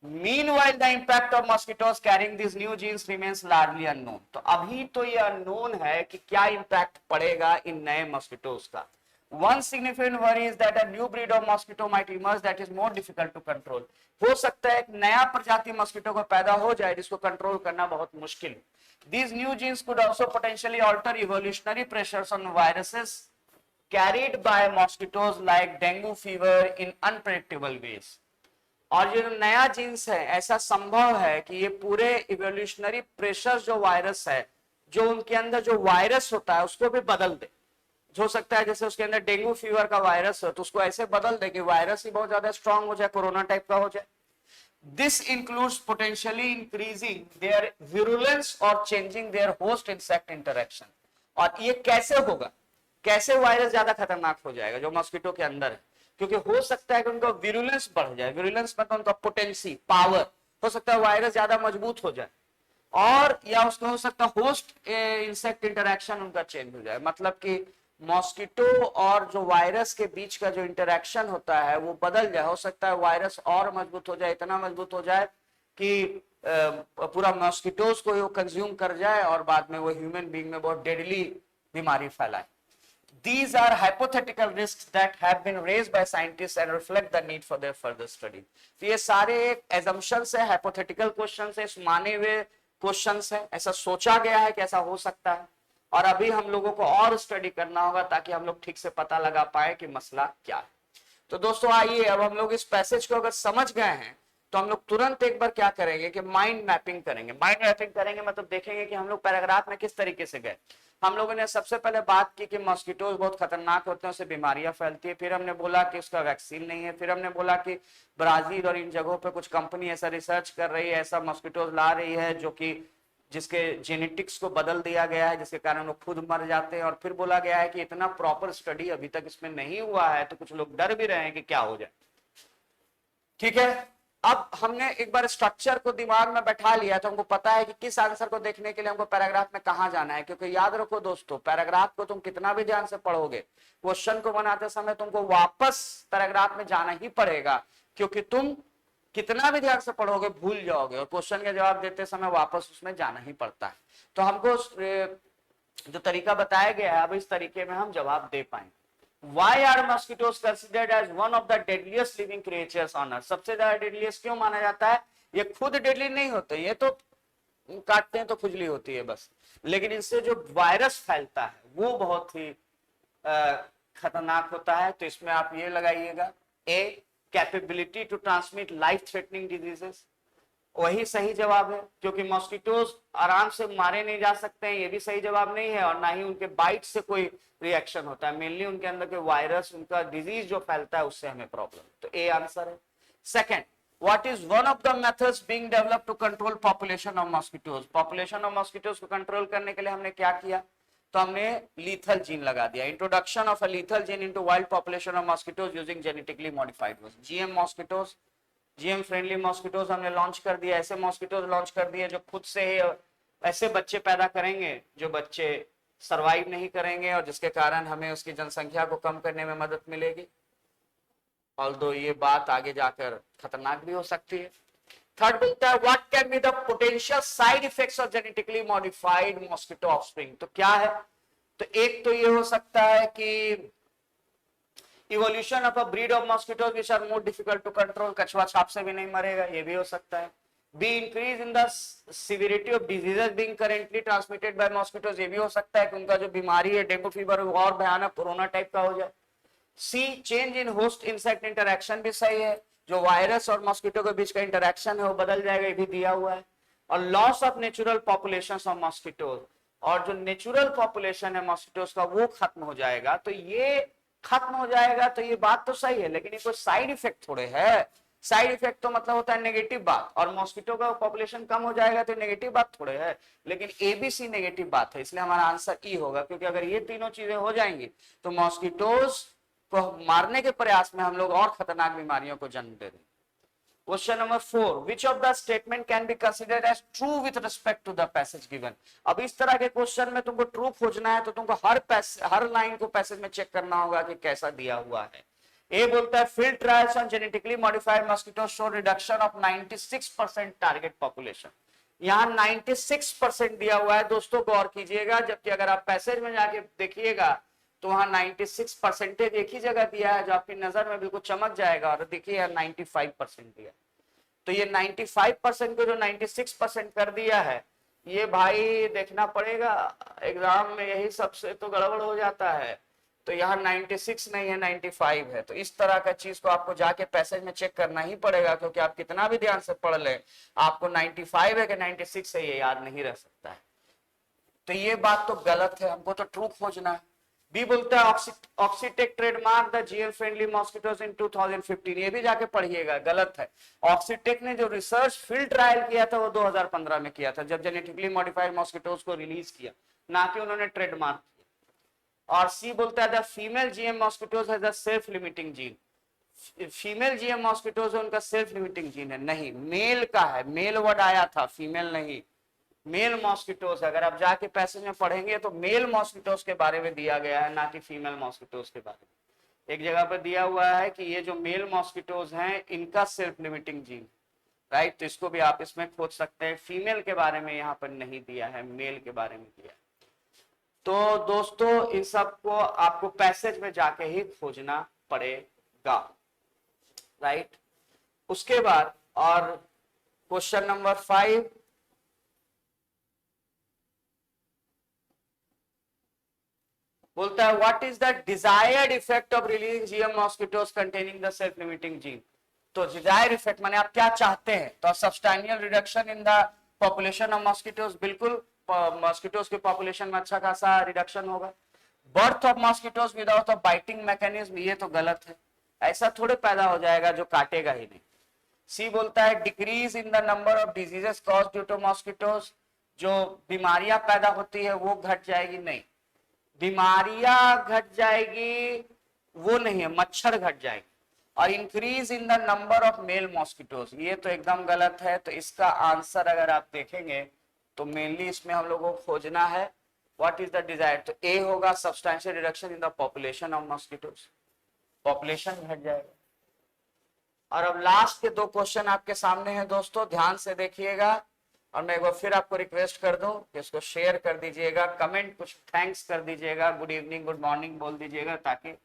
Meanwhile, the impact of mosquitoes carrying these new genes remains largely unknown. तो अभी तो ये अननोन है कि क्या इम्पैक्ट पड़ेगा इन नए मॉस्किटोज का. One significant worry is that a new breed of mosquito might emerge that is more difficult to control. हो सकता है एक नया प्रजाति मॉस्किटो को पैदा हो जाए जिसको कंट्रोल करना बहुत मुश्किल. These new genes could also potentially alter evolutionary pressures on viruses carried by mosquitoes like dengue fever in unpredictable ways. और जो नया जीन्स है, ऐसा संभव है कि ये पूरे इवोल्यूशनरी प्रेशर जो वायरस है, जो उनके अंदर जो वायरस होता है उसको भी बदल दे. हो सकता है जैसे उसके अंदर डेंगू फीवर का वायरस हो तो उसको ऐसे बदल दे कि वायरस ही बहुत ज्यादा स्ट्रांग हो जाए, कोरोना टाइप का हो जाए. This includes potentially increasing their virulence और changing their host insect interaction. और ये कैसे होगा, कैसे वायरस ज्यादा खतरनाक हो जाएगा जो मॉस्किटो के अंदर है, क्योंकि हो सकता है कि उनका विरुलेंस बढ़ जाए. विरुलेंस मतलब उनका पोटेंसी, पावर. हो सकता है वायरस ज्यादा मजबूत हो जाए, और या उसको हो सकता है होस्ट इंसेक्ट इंटरेक्शन उनका चेंज हो जाए. मतलब कि मॉस्किटो और जो वायरस के बीच का जो इंटरेक्शन होता है वो बदल जाए. हो सकता है वायरस और मजबूत हो जाए, इतना मजबूत हो जाए कि पूरा मॉस्किटोज को वो कंज्यूम कर जाए और बाद में वो ह्यूमन बीइंग में बहुत डेडली बीमारी फैलाए. These are hypothetical risks that have been raised by scientists and reflect the need for their further study. तो ये सारे एक assumptions है, hypothetical questions है, माने हुए questions है, ऐसा सोचा गया है कि ऐसा हो सकता है, और अभी हम लोगों को और स्टडी करना होगा ताकि हम लोग ठीक से पता लगा पाए कि मसला क्या है। तो दोस्तों आइए, अब हम लोग इस पैसेज को अगर समझ गए हैं तो हम लोग तुरंत एक बार क्या करेंगे कि माइंड मैपिंग करेंगे। माइंड मैपिंग करेंगे मतलब देखेंगे कि हम लोग पैराग्राफ में किस तरीके से गए। हम लोगों ने सबसे पहले बात की कि मॉस्किटोज बहुत खतरनाक होते हैं, उससे बीमारियां फैलती है। फिर हमने बोला कि उसका वैक्सीन नहीं है। फिर हमने बोला कि ब्राजील और इन जगहों पे कुछ कंपनी ऐसा रिसर्च कर रही है, ऐसा मॉस्किटोज ला रही है जो कि जिसके जेनेटिक्स को बदल दिया गया है, जिसके कारण वो खुद मर जाते हैं। और फिर बोला गया है कि इतना प्रॉपर स्टडी अभी तक इसमें नहीं हुआ है, तो कुछ लोग डर भी रहे हैं कि क्या हो जाए। ठीक है, अब हमने एक बार स्ट्रक्चर को दिमाग में बैठा लिया तो हमको पता है कि किस आंसर को देखने के लिए हमको पैराग्राफ में कहां जाना है। क्योंकि याद रखो दोस्तों, पैराग्राफ को तुम कितना भी ध्यान से पढ़ोगे, क्वेश्चन को बनाते समय तुमको वापस पैराग्राफ में जाना ही पड़ेगा, क्योंकि तुम कितना भी ध्यान से पढ़ोगे भूल जाओगे, और क्वेश्चन के जवाब देते समय वापस उसमें जाना ही पड़ता है। तो हमको जो तरीका बताया गया है, अब इस तरीके में हम जवाब दे पाएंगे। Why are mosquitoes considered as one of the deadliest living creatures on earth? सबसे ज्यादा deadliest क्यों माना जाता है? ये खुद deadly नहीं होते, ये तो काटते हैं तो खुजली होती है बस, लेकिन इनसे जो वायरस फैलता है वो बहुत ही खतरनाक होता है। तो इसमें आप ये लगाइएगा, a capability to transmit life threatening diseases, वही सही जवाब है, क्योंकि मॉस्किटोज आराम से मारे नहीं जा सकते हैं, ये भी सही जवाब नहीं है। और ना ही उनके बाइट से कोई रिएक्शन होता है, मेनली उनके अंदर के वायरस, उनका डिजीज जो फैलता है उससे हमें प्रॉब्लम। तो ए आंसर है। Second, what is one of the methods being developed to control population of mosquitoes? Population of mosquitoes को कंट्रोल करने के लिए हमने क्या किया? तो हमने लीथल जीन लगा दिया। Introduction of a lethal gene into wild population of mosquitoes using genetically modified GM mosquitoes, GM friendly mosquitoes हमने लॉन्च कर दिया। ऐसे मॉस्किटोज लॉन्च कर दिए जो खुद से ही ऐसे बच्चे पैदा करेंगे जो बच्चे सरवाइव नहीं करेंगे, और जिसके कारण हमें उसकी जनसंख्या को कम करने में मदद मिलेगी। ऑल्दो ये बात आगे जाकर खतरनाक भी हो सकती है। थर्ड बोलता है, what can be the potential side effects of genetically modified mosquito offspring? तो क्या है? तो एक तो ये हो सकता है कि evolution of a breed of mosquitoes which are more difficult to control, कछुआ छाप से भी नहीं मरेगा, ये भी हो सकता है। Be increase in the severity of diseases being currently transmitted by mosquitoes, ये भी हो सकता है कि उनका जो बीमारी है डेंगू फीवर और भयानक कोरोना टाइप का हो जाए। C change in host insect interaction भी सही है, जो वायरस और मॉस्किटो के बीच का इंटरेक्शन है वो बदल जाएगा, ये भी दिया हुआ है। और loss of natural population of mosquitoes, और जो नेचुरल पॉपुलेशन है मॉस्किटोज का वो खत्म हो जाएगा। तो ये खत्म हो जाएगा तो ये बात तो सही है, लेकिन ये कोई साइड इफेक्ट थोड़े है। साइड इफेक्ट तो मतलब होता है नेगेटिव बात, और मॉस्किटो का पॉपुलेशन कम हो जाएगा तो नेगेटिव बात थोड़े है, लेकिन एबीसी नेगेटिव बात है, इसलिए हमारा आंसर ई होगा। क्योंकि अगर ये तीनों चीजें हो जाएंगी तो मॉस्किटोज को मारने के प्रयास में हम लोग और खतरनाक बीमारियों को जन्म दे देंगे। Question number 4, which of the statement can be considered as true with respect to the passage given? अब इस तरह के क्वेश्चन में तुमको ट्रू खोजना है तो तुमको हर लाइन को पैसेज में चेक करना होगा कि कैसा दिया हुआ है। ए बोलता है, field trials on genetically modified mosquito show reduction of 96% target population. यहाँ 96% दिया हुआ है दोस्तों, गौर कीजिएगा, जबकि अगर आप पैसेज में जाके देखिएगा तो वहां 96% एक ही जगह दिया है जो आपकी नजर में बिल्कुल चमक जाएगा, और देखिए 95% दिया। तो ये 95% को जो 96% कर दिया है, ये भाई देखना पड़ेगा एग्जाम में, यही सबसे तो गड़बड़ हो जाता है। तो यहाँ 96 नहीं है, 95 है। तो इस तरह का चीज को आपको जाके पैसेज में चेक करना ही पड़ेगा, क्योंकि आप कितना भी ध्यान से पढ़ ले, आपको 95 है कि 96 है ये याद नहीं रह सकता है। तो ये बात तो गलत है, हमको तो ट्रू खोजना है। बी बोलता है, Oxitec trademark the GM friendly mosquitoes in 2015, ये भी जाके पढ़िएगा, गलत है। ऑक्सीटेक ने जो रिसर्च फील्ड ट्रायल किया था वो 2015 में किया था, जब जेनेटिकली मॉडिफाइड मॉस्किटोज को रिलीज किया, ना कि उन्होंने ट्रेडमार्क किया। और सी बोलता है, the female GM mosquitoes has a self limiting gene. Female GM mosquitoes है, उनका सेल्फ लिमिटिंग जीन है, नहीं, मेल का है, मेल वर्ड आया था, फीमेल नहीं। मेल मॉस्किटोज, अगर आप जाके पैसेज में पढ़ेंगे तो मेल मॉस्किटोज के बारे में दिया गया है, ना कि फीमेल मॉस्किटोज के बारे में। एक जगह पर दिया हुआ है कि ये जो मेल मॉस्किटोज हैं इनका सेल्फ लिमिटिंग जीन, राइट, तो इसको भी आप इसमें खोज सकते हैं। फीमेल के बारे में यहाँ पर नहीं दिया है, मेल के बारे में दिया है। तो दोस्तों इन सब को आपको पैसेज में जाके ही खोजना पड़ेगा, राइट। उसके बाद और क्वेश्चन नंबर 5, बोलता है what is the desired effect of releasing GM mosquitoes containing the self limiting gene. तो डिजायर्ड इफेक्ट माने आप क्या चाहते हैं, तो substantial reduction in the population of mosquitoes, बिल्कुल मॉस्किटोज की पॉपुलेशन में अच्छा खासा रिडक्शन होगा। Birth of mosquitoes without a biting mechanism, ये तो गलत है, ऐसा थोड़े पैदा हो जाएगा जो काटेगा ही नहीं। सी बोलता है decrease in the number of diseases cause due to mosquitoes, जो बीमारियां पैदा होती है वो घट जाएगी, नहीं। बीमारियां घट जाएगी वो नहीं है, मच्छर घट जाएगी। और increase in the number of male mosquitoes, ये तो एकदम गलत है। तो इसका आंसर अगर आप देखेंगे तो मेनली इसमें हम लोगों को खोजना है व्हाट इज द डिजायर, तो ए होगा substantial reduction in the population of mosquitoes, population घट जाएगा। और अब लास्ट के 2 क्वेश्चन आपके सामने हैं दोस्तों, ध्यान से देखिएगा। और मैं एक बार फिर आपको रिक्वेस्ट कर दूं कि इसको शेयर कर दीजिएगा, कमेंट कुछ थैंक्स कर दीजिएगा, गुड इवनिंग गुड मॉर्निंग बोल दीजिएगा ताकि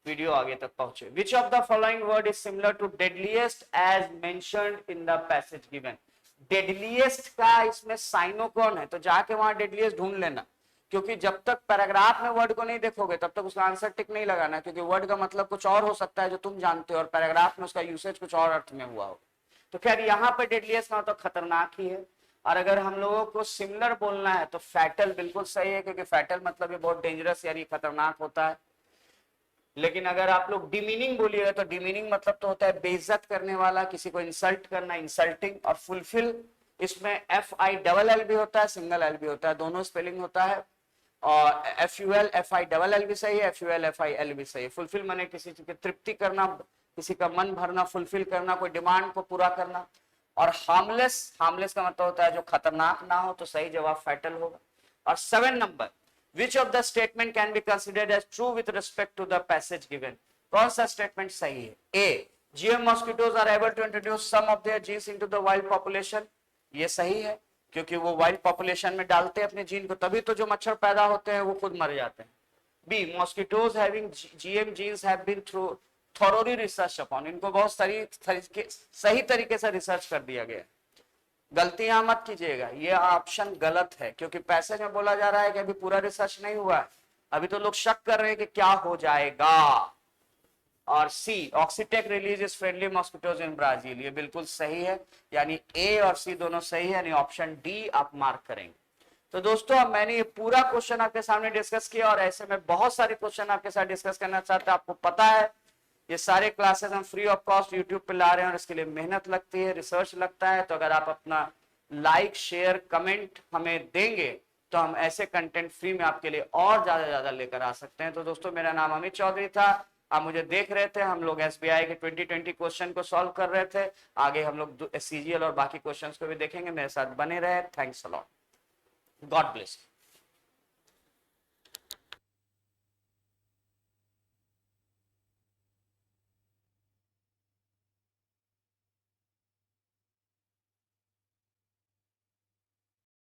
वीडियो आगे तक पहुंचे। Which of the following word is similar to deadliest as mentioned in the passage given. Deadliest का इसमें साइनो कौन है, तो जाके वहां डेडलीस्ट ढूंढ लेना, क्योंकि जब तक पैराग्राफ में वर्ड को नहीं देखोगे तब तक उसका आंसर टिक नहीं लगाना, क्योंकि वर्ड का मतलब कुछ और हो सकता है जो तुम जानते हो और पैराग्राफ में उसका यूसेज कुछ और अर्थ में हुआ हो। तो खैर यहाँ पे डेडलीस्ट का तो खतरनाक ही है। और अगर हम लोगों को सिमिलर बोलना है तो फैटल बिल्कुल सही है, क्योंकि फैटल मतलब ये बहुत डेंजरस यानी खतरनाक होता है। लेकिन अगर आप लोग डिमीनिंग बोलिएगा तो डिमीनिंग मतलब तो होता है बेइज्जत करने वाला, किसी को इंसल्ट करना, इंसल्टिंग। और फुलफिल इसमें FILL भी होता है, सिंगल एल भी होता है, दोनों स्पेलिंग होता है। और FUL FILL भी सही है, FUL FIL भी सही है। फुलफिल माने किसी चीज की तृप्ति करना, किसी का मन भरना, फुलफिल करना, कोई डिमांड को पूरा करना। और हार्मलेस, हार्मलेस का मतलब होता है जो खतरनाक ना हो, तो सही जवाब फैटल होगा। और 7 number, which of the statement can be considered as true with respect to the passage given, कौन सा स्टेटमेंट सही है। ए, GM mosquitoes are able to introduce some of their genes into the wild population, ये सही है, क्योंकि वो wild population में डालते हैं अपने जीन को, तभी तो जो मच्छर पैदा होते हैं वो खुद मर जाते हैं। B, mosquitoes having GM genes have been through thoroughly research upon, इनको बहुत सही तरीके से रिसर्च कर दिया गया। गलतियां मत कीजिएगा, ये ऑप्शन गलत है, क्योंकि पैसेज में बोला जा रहा है कि अभी पूरा रिसर्च नहीं हुआ है, अभी तो लोग शक कर रहे हैं कि क्या हो जाएगा। और C, Oxitec release friendly mosquitoes in Brazil, ये बिल्कुल सही है, यानी ए और सी दोनों सही है, यानी ऑप्शन डी आप मार्क करेंगे। तो दोस्तों अब मैंने ये पूरा क्वेश्चन आपके सामने डिस्कस किया, और ऐसे में बहुत सारे क्वेश्चन आपके साथ डिस्कस करना चाहते हैं। आपको पता है ये सारे क्लासेस हम फ्री ऑफ कॉस्ट यूट्यूब पे ला रहे हैं, और इसके लिए मेहनत लगती है, रिसर्च लगता है। तो अगर आप अपना लाइक शेयर कमेंट हमें देंगे तो हम ऐसे कंटेंट फ्री में आपके लिए और ज्यादा लेकर आ सकते हैं। तो दोस्तों मेरा नाम अमित चौधरी था, आप मुझे देख रहे थे, हम लोग SBI के 2020 क्वेश्चन को सॉल्व कर रहे थे। आगे हम लोग CGL और बाकी क्वेश्चन को भी देखेंगे, मेरे साथ बने रहे। Thanks a lot, God bless.